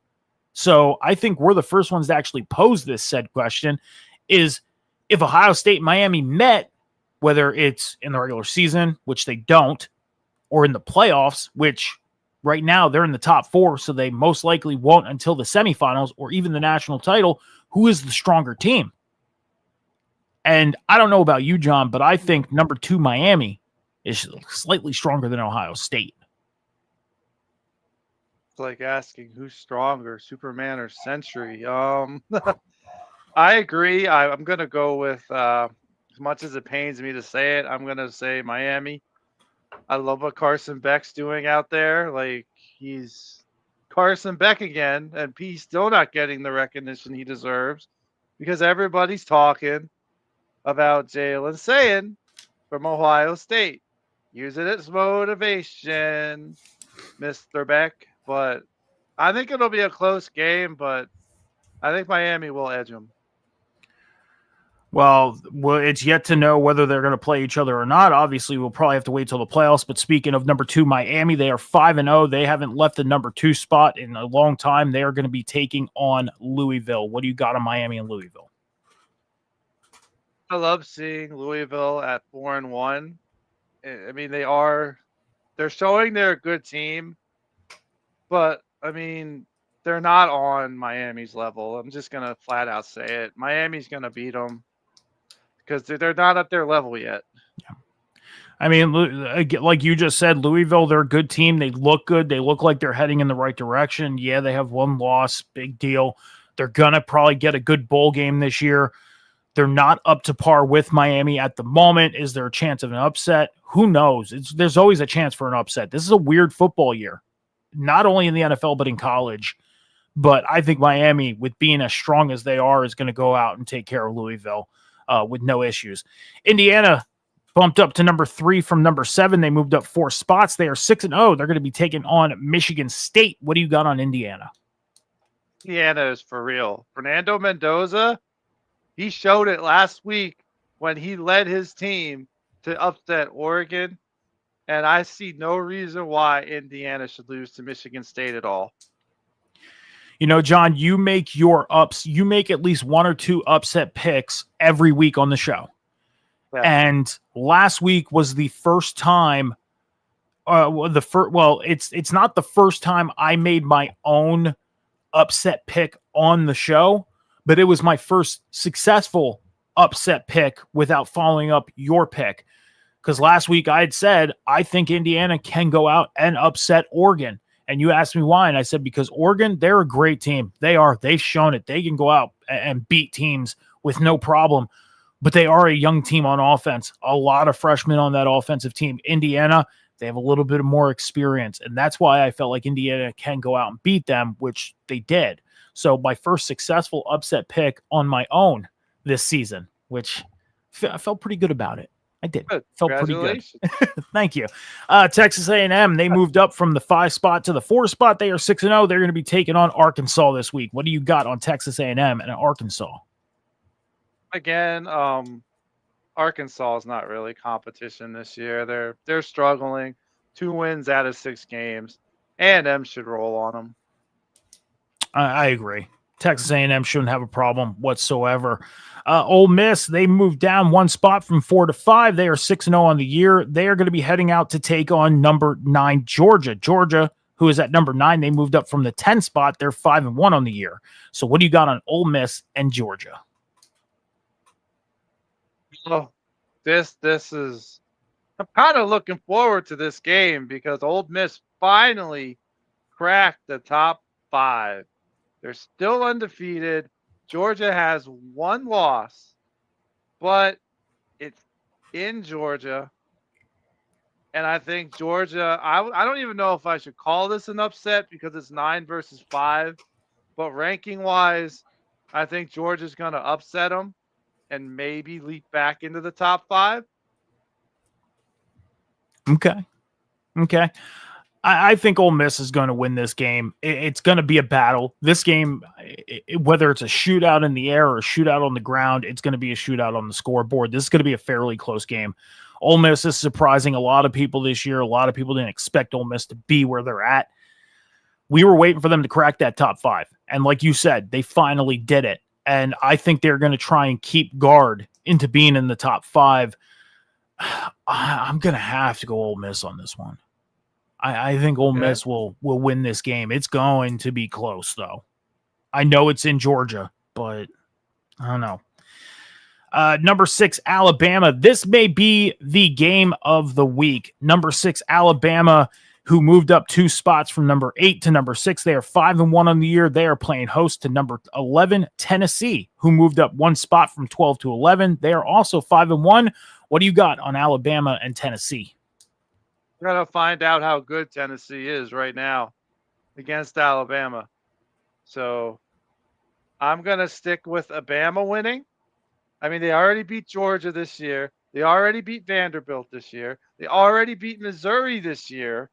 So I think we're the first ones to actually pose this said question is if Ohio State and Miami met, whether it's in the regular season, which they don't, or in the playoffs, which right now they're in the top 4, so they most likely won't until the semifinals or even the national title. Who is the stronger team? And I don't know about you, John, but I think number 2 Miami is slightly stronger than Ohio State. It's like asking who's stronger, Superman or Century. I agree. I'm going to go with, as much as it pains me to say it, I'm going to say Miami. I love what Carson Beck's doing out there. Like, he's Carson Beck again, and he's still not getting the recognition he deserves because everybody's talking about Jalen saying from Ohio State. Use it as motivation, Mr. Beck. But I think it'll be a close game, but I think Miami will edge them. Well, it's yet to know whether they're going to play each other or not. Obviously, we'll probably have to wait till the playoffs. But speaking of number 2, Miami, they are 5-0. They haven't left the number 2 spot in a long time. They are going to be taking on Louisville. What do you got on Miami and Louisville? I love seeing Louisville at 4-1. I mean, they're showing they're a good team, but I mean, they're not on Miami's level. I'm just gonna flat out say it. Miami's gonna beat them because they're not at their level yet. I mean, like you just said, Louisville, they're a good team. They look good. They look like they're heading in the right direction. Yeah, they have one loss. Big deal. They're going to probably get a good bowl game this year. They're not up to par with Miami at the moment. Is there a chance of an upset? Who knows? There's always a chance for an upset. This is a weird football year, not only in the NFL, but in college. But I think Miami, with being as strong as they are, is going to go out and take care of Louisville with no issues. Indiana bumped up to number 3 from number 7. They moved up 4 spots. They are 6-0. They're going to be taking on Michigan State. What do you got on Indiana? Indiana is for real. Fernando Mendoza, he showed it last week when he led his team to upset Oregon. And I see no reason why Indiana should lose to Michigan State at all. You know, John, you make at least 1 or 2 upset picks every week on the show. Yeah. And last week was the first time it's not the first time I made my own upset pick on the show, but it was my first successful upset pick without following up your pick. Because last week I had said, I think Indiana can go out and upset Oregon. And you asked me why. And I said, because Oregon, they're a great team. They've shown it. They can go out and beat teams with no problem. But they are a young team on offense. A lot of freshmen on that offensive team. Indiana, they have a little bit more experience. And that's why I felt like Indiana can go out and beat them, which they did. So my first successful upset pick on my own this season, which I felt pretty good about it. I did. Felt pretty good. Thank you. Texas A&M, they moved up from the 5 spot to the 4 spot. They are 6-0. They're going to be taking on Arkansas this week. What do you got on Texas A&M and Arkansas? Again, Arkansas is not really competition this year. They're struggling. 2 wins out of 6 games. A&M should roll on them. I agree. Texas A&M shouldn't have a problem whatsoever. Ole Miss, they moved down 1 spot from 4 to 5. They are 6-0 on the year. They are going to be heading out to take on number 9 Georgia. Georgia, who is at number 9, they moved up from the 10 spot. They're 5-1 on the year. So what do you got on Ole Miss and Georgia? Oh, this is. I'm kind of looking forward to this game because Ole Miss finally cracked the top 5. They're still undefeated. Georgia has 1 loss, but it's in Georgia. And I think Georgia, I don't even know if I should call this an upset because it's 9 versus 5. But ranking-wise, I think Georgia's going to upset them and maybe leap back into the top 5. Okay. I think Ole Miss is going to win this game. It's going to be a battle. This game, whether it's a shootout in the air or a shootout on the ground, it's going to be a shootout on the scoreboard. This is going to be a fairly close game. Ole Miss is surprising a lot of people this year. A lot of people didn't expect Ole Miss to be where they're at. We were waiting for them to crack that top 5. And like you said, they finally did it. And I think they're going to try and keep guard into being in the top 5. I'm going to have to go Ole Miss on this one. I think Ole Miss will win this game. It's going to be close, though. I know it's in Georgia, but I don't know. Number 6, Alabama. This may be the game of the week. Number 6, Alabama, who moved up 2 spots from number 8 to number 6. They are 5-1 on the year. They are playing host to number 11, Tennessee, who moved up 1 spot from 12 to 11. They are also 5-1. What do you got on Alabama and Tennessee? We're going to find out how good Tennessee is right now against Alabama. So I'm going to stick with Alabama winning. I mean, they already beat Georgia this year. They already beat Vanderbilt this year. They already beat Missouri this year.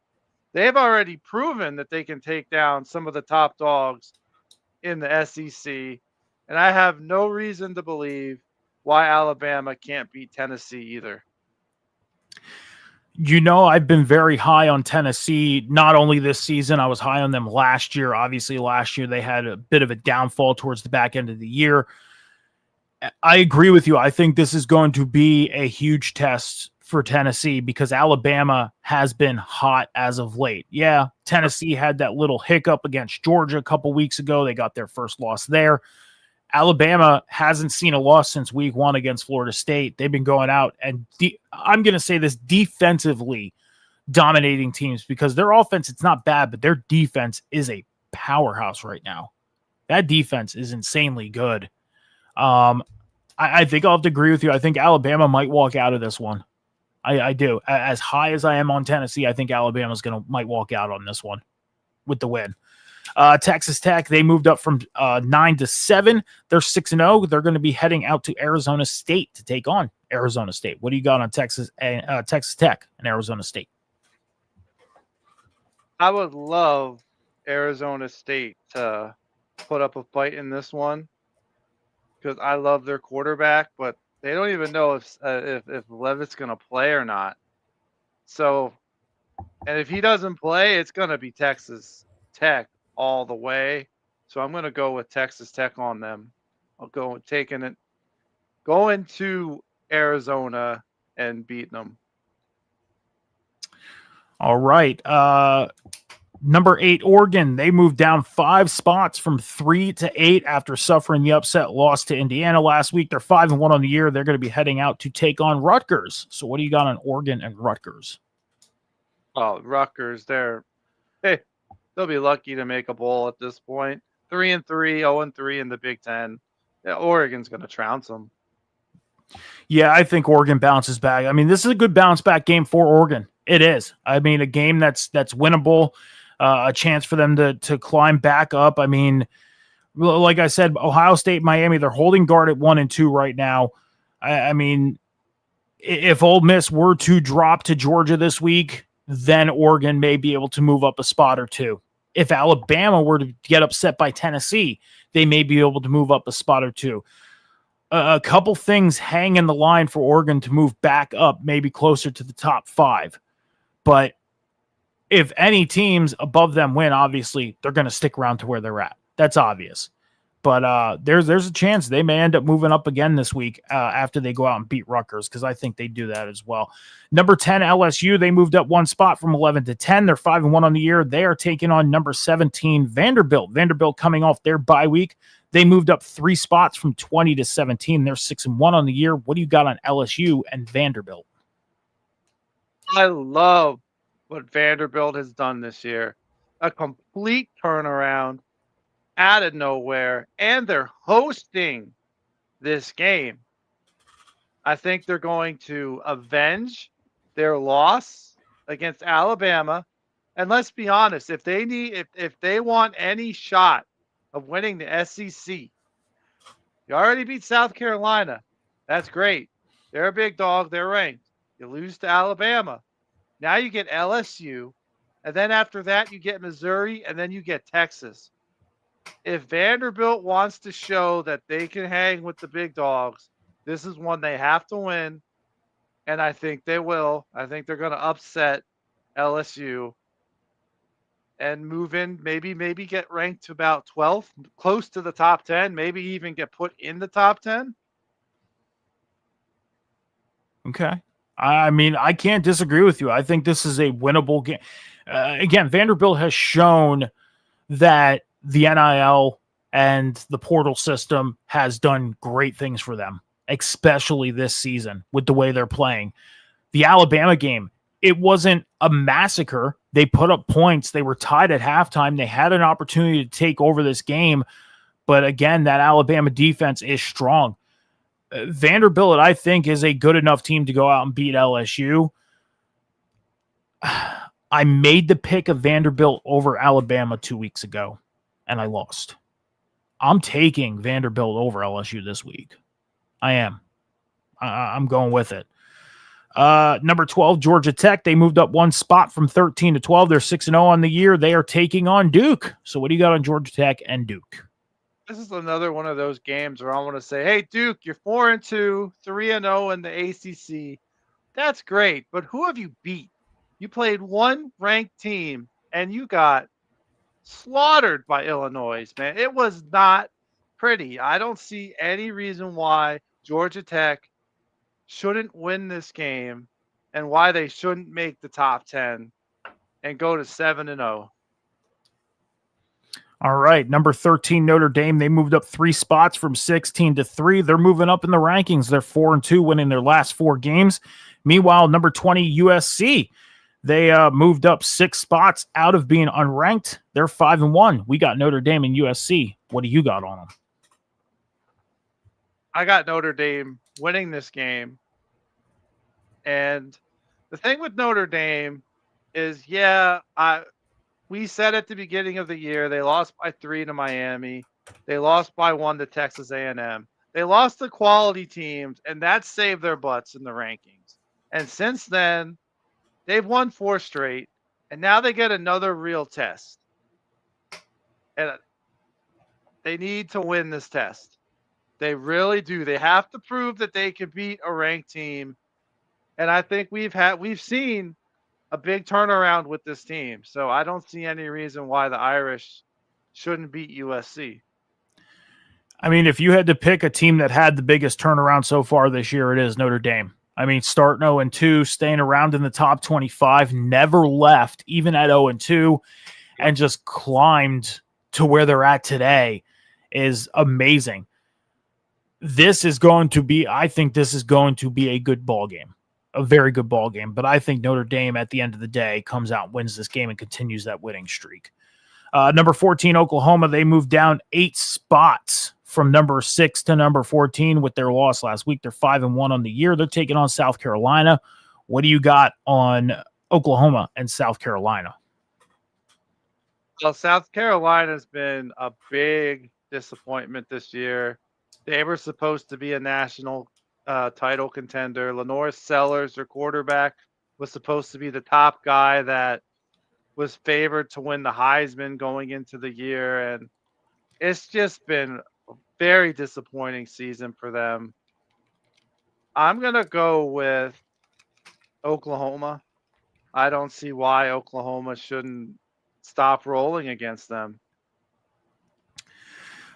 They've already proven that they can take down some of the top dogs in the SEC. And I have no reason to believe why Alabama can't beat Tennessee either. I've been very high on Tennessee, not only this season. I was high on them last year. Obviously, last year they had a bit of a downfall towards the back end of the year. I agree with you. I think this is going to be a huge test for Tennessee because Alabama has been hot as of late. Yeah, Tennessee had that little hiccup against Georgia a couple weeks ago. They got their first loss there. Alabama hasn't seen a loss since week 1 against Florida State. They've been going out and I'm going to say this, defensively dominating teams because their offense, it's not bad, but their defense is a powerhouse right now. That defense is insanely good. I think I'll have to agree with you. I think Alabama might walk out of this one. I do. As high as I am on Tennessee, I think Alabama's might walk out on this one with the win. Texas Tech, they moved up from 9 to 7. They're 6-0. They're going to be heading out to Arizona State to take on Arizona State. What do you got on Texas Tech and Arizona State? I would love Arizona State to put up a fight in this one because I love their quarterback, but they don't even know if Leavitt's going to play or not. So, and if he doesn't play, it's going to be Texas Tech all the way. So I'm going to go with Texas Tech on them. I'll go going to Arizona and beating them. All right. Number 8, Oregon. They moved down 5 spots from 3 to 8 after suffering the upset loss to Indiana last week. They're 5-1 on the year. They're going to be heading out to take on Rutgers. So what do you got on Oregon and Rutgers? Oh, Rutgers, they'll be lucky to make a bowl at this point. 3-3, 0-3 in the Big Ten. Yeah, Oregon's going to trounce them. Yeah, I think Oregon bounces back. I mean, this is a good bounce back game for Oregon. It is. I mean, a game that's winnable, a chance for them to climb back up. I mean, like I said, Ohio State, Miami, they're holding guard at 1 and 2 right now. I mean, if Ole Miss were to drop to Georgia this week, then Oregon may be able to move up a spot or 2. If Alabama were to get upset by Tennessee, they may be able to move up a spot or 2. A couple things hang in the line for Oregon to move back up, maybe closer to the top 5. But if any teams above them win, obviously they're going to stick around to where they're at. That's obvious. But there's a chance they may end up moving up again this week after they go out and beat Rutgers, because I think they do that as well. Number 10, LSU, they moved up 1 spot from 11 to 10. They're 5-1 on the year. They are taking on number 17, Vanderbilt. Vanderbilt coming off their bye week. They moved up 3 spots from 20 to 17. They're 6-1 on the year. What do you got on LSU and Vanderbilt? I love what Vanderbilt has done this year. A complete turnaround out of nowhere, and they're hosting this game. I think they're going to avenge their loss against Alabama. And let's be honest, if they want any shot of winning the SEC, you already beat South Carolina. That's great. They're a big dog. They're ranked. You lose to Alabama. Now you get LSU. And then after that, you get Missouri, and then you get Texas. If Vanderbilt wants to show that they can hang with the big dogs, this is one they have to win. And I think they will. I think they're going to upset LSU and move in, maybe get ranked to about 12th, close to the top 10, maybe even get put in the top 10. Okay. I mean, I can't disagree with you. I think this is a winnable game. Again, Vanderbilt has shown that the NIL and the portal system has done great things for them, especially this season with the way they're playing. The Alabama game, it wasn't a massacre. They put up points. They were tied at halftime. They had an opportunity to take over this game. But again, that Alabama defense is strong. Vanderbilt, I think, is a good enough team to go out and beat LSU. I made the pick of Vanderbilt over Alabama 2 weeks ago, and I lost. I'm taking Vanderbilt over LSU this week. I am. I'm going with it. Number 12, Georgia Tech. They moved up 1 spot from 13 to 12. They're 6-0 on the year. They are taking on Duke. So what do you got on Georgia Tech and Duke? This is another one of those games where I want to say, hey, Duke, you're 4-2, 3-0 in the ACC. That's great, but who have you beat? You played one ranked team and you got slaughtered by Illinois, man. It was not pretty. I don't see any reason why Georgia Tech shouldn't win this game and why they shouldn't make the top 10 and go to 7-0. All right, number 13 Notre Dame. They moved up 3 spots from 16 to 3. They're moving up in the rankings. They're 4-2, winning their last 4 games. Meanwhile, number 20 USC. They moved up 6 spots out of being unranked. They're 5-1. We got Notre Dame and USC. What do you got on them? I got Notre Dame winning this game. And the thing with Notre Dame is, we said at the beginning of the year they lost by 3 to Miami. They lost by 1 to Texas A&M. They lost to quality teams, and that saved their butts in the rankings. And since then, they've won 4 straight, and now they get another real test. And they need to win this test. They really do. They have to prove that they can beat a ranked team. And I think we've seen a big turnaround with this team. So I don't see any reason why the Irish shouldn't beat USC. I mean, if you had to pick a team that had the biggest turnaround so far this year, it is Notre Dame. I mean, starting 0-2, staying around in the top 25, never left, even at 0-2, and just climbed to where they're at today is amazing. This is going to be, I think this is going to be a good ball game, a very good ball game. But I think Notre Dame at the end of the day comes out, wins this game, and continues that winning streak. Number 14, Oklahoma, they moved down 8 spots from number 6 to number 14 with their loss last week. They're 5-1 on the year. They're taking on South Carolina. What do you got on Oklahoma and South Carolina? Well, South Carolina's been a big disappointment this year. They were supposed to be a national title contender. Lenore Sellers, their quarterback, was supposed to be the top guy that was favored to win the Heisman going into the year. And it's just been a very disappointing season for them. I'm going to go with Oklahoma. I don't see why Oklahoma shouldn't stop rolling against them.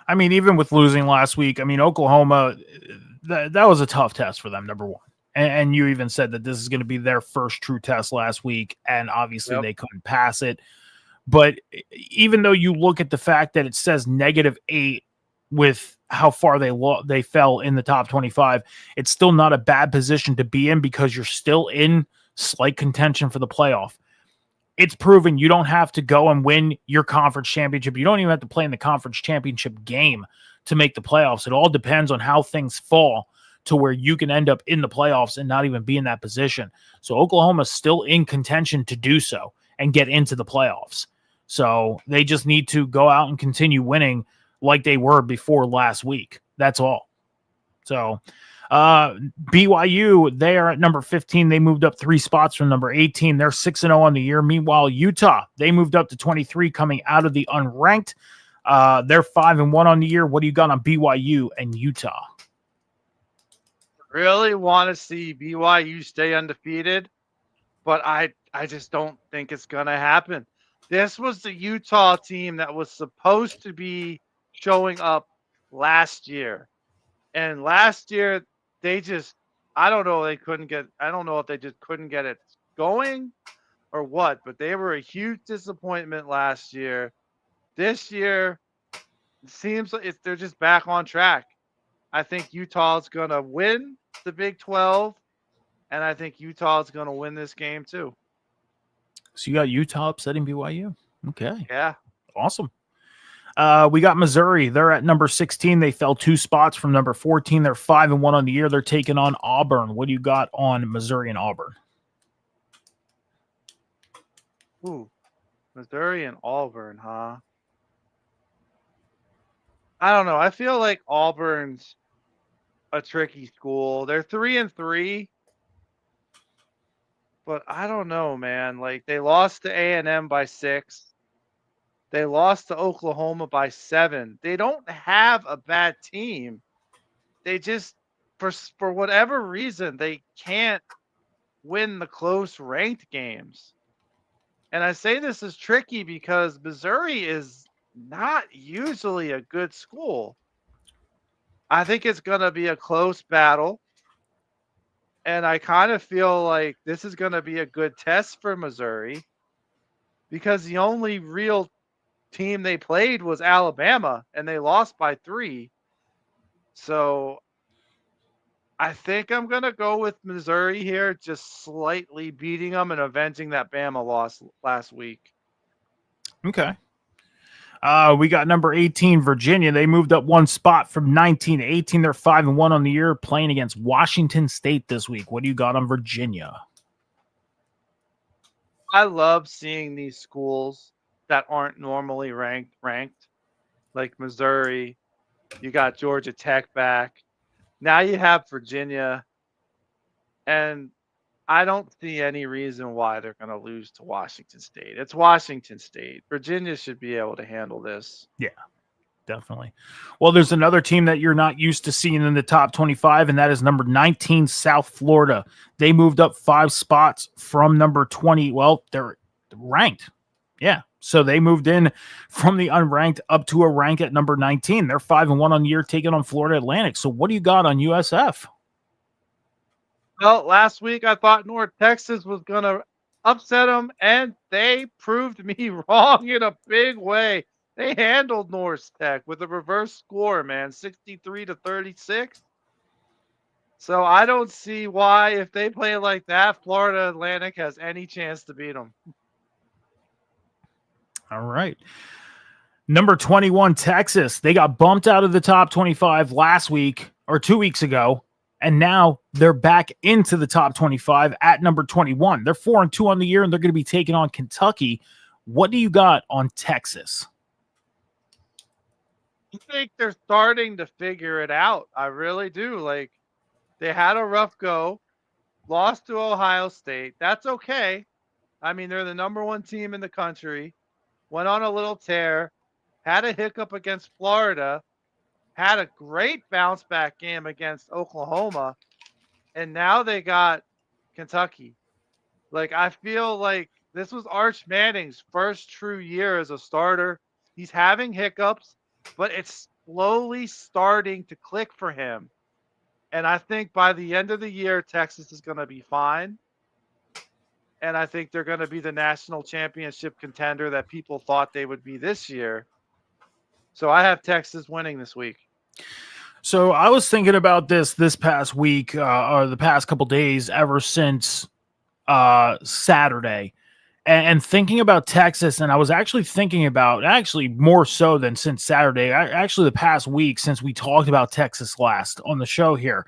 I mean, even with losing last week, I mean, Oklahoma, that was a tough test for them, number one. And you even said that this is going to be their first true test last week, and obviously they couldn't pass it. But even though you look at the fact that it says -8 with how far they fell in the top 25, it's still not a bad position to be in because you're still in slight contention for the playoff. It's proven you don't have to go and win your conference championship. You don't even have to play in the conference championship game to make the playoffs. It all depends on how things fall to where you can end up in the playoffs and not even be in that position. So Oklahoma's still in contention to do so and get into the playoffs. So they just need to go out and continue winning like they were before last week. That's all. So BYU, they are at number 15. They moved up 3 spots from number 18. They're 6-0 on the year. Meanwhile, Utah, they moved up to 23 coming out of the unranked. They're 5-1 on the year. What do you got on BYU and Utah? Really want to see BYU stay undefeated, but I just don't think it's going to happen. This was the Utah team that was supposed to be showing up last year. And last year, I don't know if they just couldn't get it going or what, but they were a huge disappointment last year. This year, it seems like they're just back on track. I think Utah's going to win the Big 12, and I think Utah's going to win this game too. So you got Utah upsetting BYU? Okay. Yeah. Awesome. We got Missouri. They're at number 16. They fell 2 spots from number 14. They're 5-1 on the year. They're taking on Auburn. What do you got on Missouri and Auburn? Ooh, Missouri and Auburn, huh? I don't know. I feel like Auburn's a tricky school. They're 3-3, but I don't know, man. Like they lost to A&M by 6. They lost to Oklahoma by 7. They don't have a bad team. They just, for whatever reason, they can't win the close ranked games. And I say this is tricky because Missouri is not usually a good school. I think it's going to be a close battle. And I kind of feel like this is going to be a good test for Missouri because the only real team they played was Alabama and they lost by 3. So I think I'm going to go with Missouri here, just slightly beating them and avenging that Bama loss last week. Okay. We got number 18, Virginia. They moved up 1 spot from 19 to 18. They're 5-1 on the year, playing against Washington State this week. What do you got on Virginia? I love seeing these schools that aren't normally ranked, like Missouri. You got Georgia Tech back. Now you have Virginia. And I don't see any reason why they're going to lose to Washington State. It's Washington State. Virginia should be able to handle this. Yeah, definitely. Well, there's another team that you're not used to seeing in the top 25, and that is number 19, South Florida. They moved up 5 spots from number 20. Well, they're ranked. Yeah. So they moved in from the unranked up to a rank at number 19. They're 5-1 on the year, taking on Florida Atlantic. So what do you got on USF? Well, last week I thought North Texas was going to upset them, and they proved me wrong in a big way. They handled North Tech with a reverse score, man, 63-36. So I don't see why, if they play like that, Florida Atlantic has any chance to beat them. All right. Number 21, Texas. They got bumped out of the top 25 last week or 2 weeks ago. And now they're back into the top 25 at number 21. They're 4-2 on the year, and they're going to be taking on Kentucky. What do you got on Texas? I think they're starting to figure it out. I really do. Like, they had a rough go, lost to Ohio State. That's okay. I mean, they're the number 1 team in the country. Went on a little tear, had a hiccup against Florida, had a great bounce back game against Oklahoma, and now they got Kentucky. Like, I feel like this was Arch Manning's first true year as a starter. He's having hiccups, but it's slowly starting to click for him. And I think by the end of the year, Texas is going to be fine. And I think they're going to be the national championship contender that people thought they would be this year. So I have Texas winning this week. So I was thinking about this past week or the past couple days ever since Saturday and thinking about Texas. And I was actually thinking about more so than since Saturday, actually the past week since we talked about Texas last on the show here.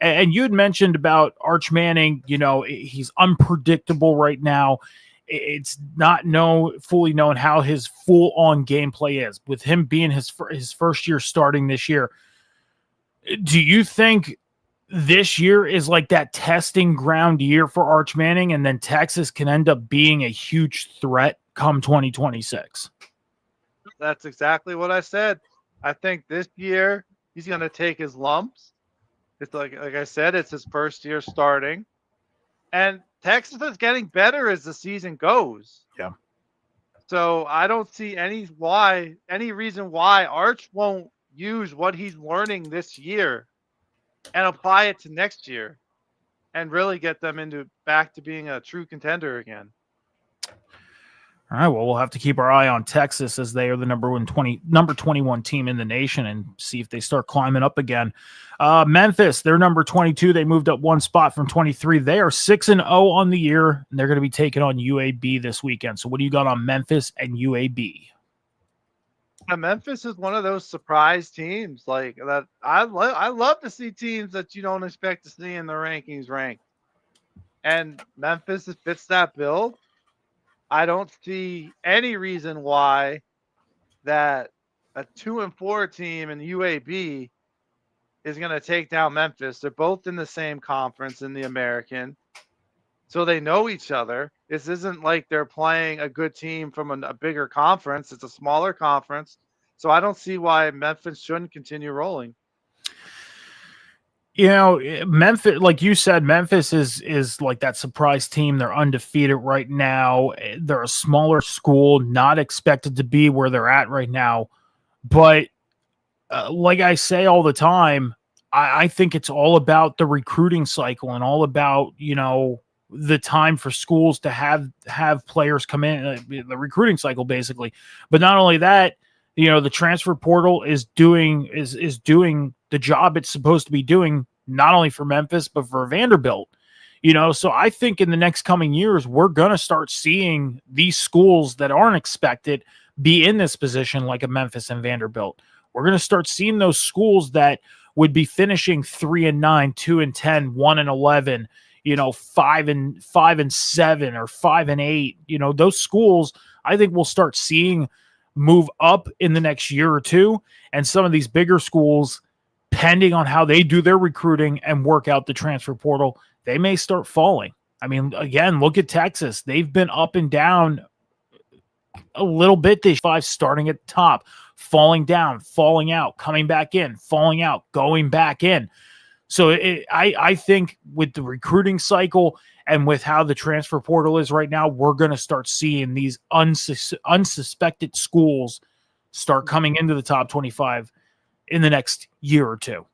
And you had mentioned about Arch Manning, you know, he's unpredictable right now. It's not fully known how his full-on gameplay is with him being his first year starting this year. Do you think this year is like that testing ground year for Arch Manning, and then Texas can end up being a huge threat come 2026? That's exactly what I said. I think this year he's going to take his lumps. It's like I said, it's his first year starting. And Texas is getting better as the season goes. Yeah. So I don't see any reason why Arch won't use what he's learning this year and apply it to next year and really get them back to being a true contender again. All right, well, we'll have to keep our eye on Texas as they are the number 21 team in the nation and see if they start climbing up again. Memphis, they're number 22. They moved up 1 spot from 23. They are 6-0 on the year, and they're going to be taking on UAB this weekend. So what do you got on Memphis and UAB? Memphis is one of those surprise teams like that. I love to see teams that you don't expect to see in the rankings ranked. And Memphis fits that bill. I don't see any reason why that a 2-4 team in UAB is going to take down Memphis. They're both in the same conference in the American. So they know each other. This isn't like they're playing a good team from a bigger conference. It's a smaller conference. So I don't see why Memphis shouldn't continue rolling. Memphis, like you said, Memphis is like that surprise team. They're undefeated right now. They're a smaller school, not expected to be where they're at right now. But like I say all the time, I think it's all about the recruiting cycle and all about, the time for schools to have players come in, the recruiting cycle basically. But not only that, the transfer portal is doing the job it's supposed to be doing, not only for Memphis but for Vanderbilt. So I think in the next coming years we're going to start seeing these schools that aren't expected be in this position, like a Memphis and Vanderbilt. We're going to start seeing those schools that would be finishing 3-9, 2-10, 1-11, 5-7 or 5-8. Those schools I think we'll start seeing move up in the next year or two, and some of these bigger schools, depending on how they do their recruiting and work out the transfer portal, they may start falling. I mean, again, look at Texas. They've been up and down a little bit this 5, starting at the top, falling down, falling out, coming back in, falling out, going back in. So I think with the recruiting cycle and with how the transfer portal is right now, we're going to start seeing these unsuspected schools start coming into the top 25 in the next year or two.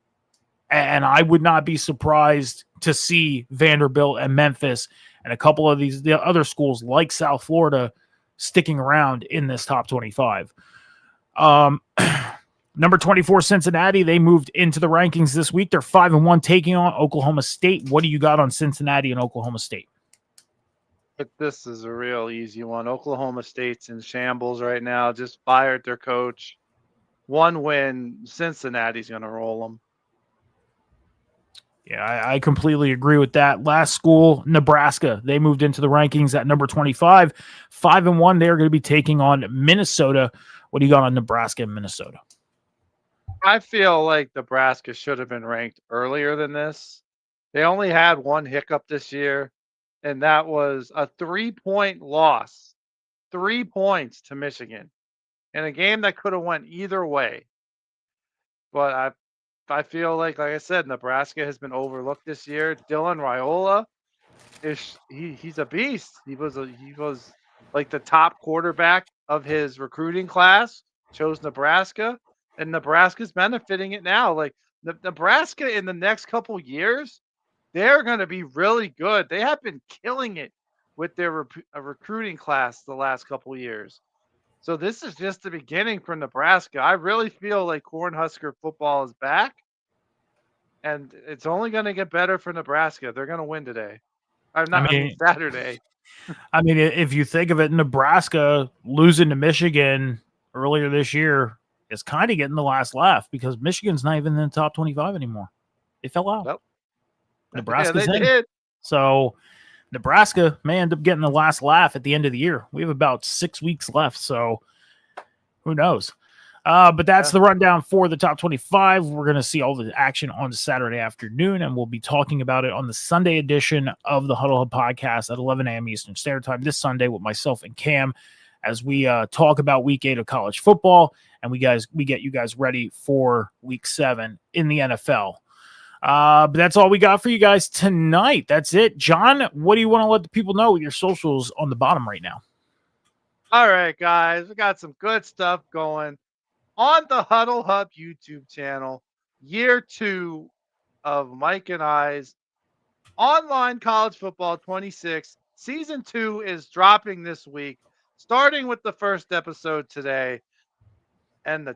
And I would not be surprised to see Vanderbilt and Memphis and a couple of the other schools like South Florida sticking around in this top 25. Number 24, Cincinnati, they moved into the rankings this week. They're 5-1, taking on Oklahoma State. What do you got on Cincinnati and Oklahoma State? But this is a real easy one. Oklahoma State's in shambles right now. Just fired their coach. One win, Cincinnati's going to roll them. Yeah, I completely agree with that. Last school, Nebraska. They moved into the rankings at number 25. 5-1, they're going to be taking on Minnesota. What do you got on Nebraska and Minnesota? I feel like Nebraska should have been ranked earlier than this. They only had one hiccup this year, and that was a 3-point loss. 3 points to Michigan in a game that could have went either way. But I feel like I said, Nebraska has been overlooked this year. Dylan Raiola he's a beast. He was like the top quarterback of his recruiting class. Chose Nebraska, and Nebraska's benefiting it now. Like Nebraska in the next couple years, they're going to be really good. They have been killing it with their recruiting class the last couple years. So this is just the beginning for Nebraska. I really feel like Cornhusker football is back, and it's only going to get better for Nebraska. They're going to win today. I mean Saturday. I mean, if you think of it, Nebraska losing to Michigan earlier this year is kind of getting the last laugh because Michigan's not even in the top 25 anymore. They fell out. Nope. Nebraska's yeah, they in. did. So Nebraska may end up getting the last laugh at the end of the year. We have about 6 weeks left, so who knows? But that's the rundown for the top 25. We're going to see all the action on Saturday afternoon, and we'll be talking about it on the Sunday edition of the Huddle Hub podcast at 11 a.m. Eastern Standard Time this Sunday with myself and Cam as we talk about Week 8 of college football, and we get you guys ready for Week 7 in the NFL. But that's all we got for you guys tonight. That's it. John, what do you want to let the people know with your socials on the bottom right now? All right, guys. We got some good stuff going on the Huddle Hub YouTube channel. Year 2 of Mike and I's Online College Football 26. Season 2 is dropping this week, starting with the first episode today. And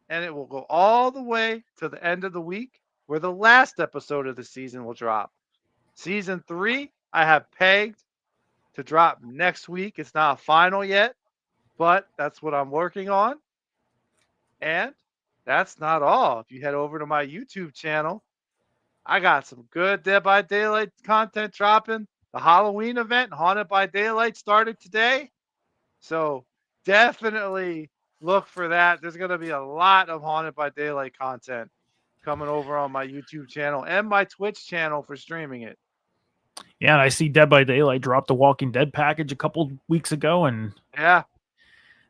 it will go all the way to the end of the week, where the last episode of the season will drop. Season 3, I have pegged to drop next week. It's not final yet, but that's what I'm working on. And that's not all. If you head over to my YouTube channel, I got some good Dead by Daylight content dropping. The Halloween event, Haunted by Daylight, started today. So definitely look for that. There's going to be a lot of Haunted by Daylight content coming over on my YouTube channel and my Twitch channel for streaming it. Yeah, and I see Dead by Daylight dropped the Walking Dead package a couple weeks ago, and Yeah,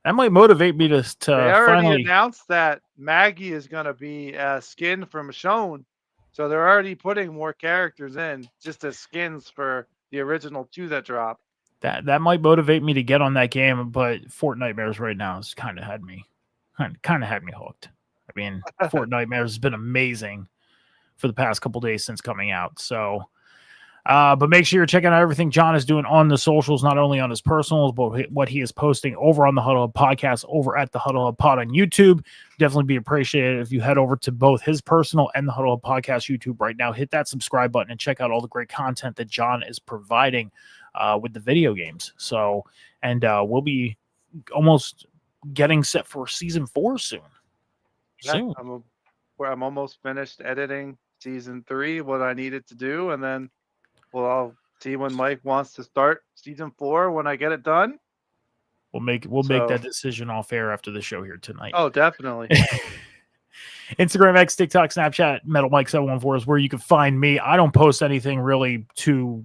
that might motivate me to they already finally. announced that Maggie is going to be a skin from Michonne. So they're already putting more characters in just as skins for the original 2 that dropped. That might motivate me to get on that game, but Fort Nightmares right now has kind of had me hooked. I mean, Fort Nightmares has been amazing for the past couple days since coming out. So, but make sure you're checking out everything John is doing on the socials, not only on his personals, but what he is posting over on the Huddle Hub Podcast, over at the Huddle Hub Pod on YouTube. Definitely be appreciated if you head over to both his personal and the Huddle Hub Podcast YouTube right now. Hit that subscribe button and check out all the great content that John is providing with the video games. So, and we'll be almost getting set for season 4 soon. Yeah, I'm almost finished editing season 3, what I needed to do, and then I'll see when Mike wants to start season 4 when I get it done. We'll make that decision off air after the show here tonight. Oh, definitely. Instagram, X, TikTok, Snapchat, Metal Mike 714 is where you can find me. I don't post anything really too,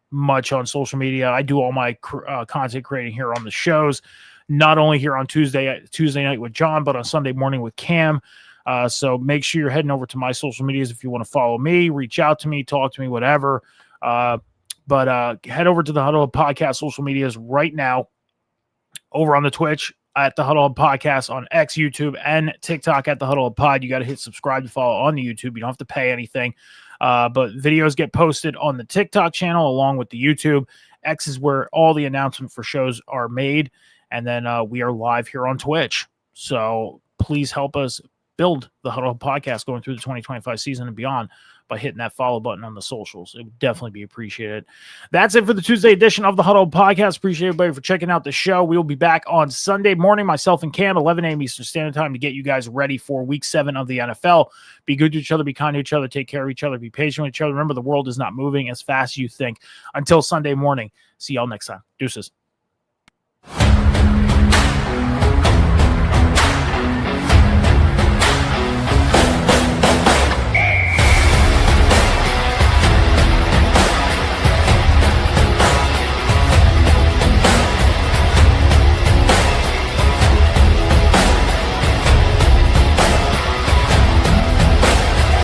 much on social media. I do all my content creating here on the shows, not only here on Tuesday night with John, but on Sunday morning with Cam. So make sure you're heading over to my social medias if you want to follow me, reach out to me, talk to me, whatever. But head over to the Huddle Up Podcast social medias right now, over on the Twitch at the Huddle Up Podcast, on X, YouTube, and TikTok at the Huddle Up Pod. You got to hit subscribe to follow on the YouTube. You don't have to pay anything. But videos get posted on the TikTok channel along with the YouTube. X is where all the announcements for shows are made. And then we are live here on Twitch. So please help us build the Huddle Up Podcast going through the 2025 season and beyond by hitting that follow button on the socials. It would definitely be appreciated. That's it for the Tuesday edition of the Huddle Up Podcast. Appreciate everybody for checking out the show. We will be back on Sunday morning, myself and Cam, 11 a.m. Eastern Standard Time, to get you guys ready for Week 7 of the NFL. Be good to each other, be kind to each other, take care of each other, be patient with each other. Remember, the world is not moving as fast as you think. Until Sunday morning, see y'all next time. Deuces.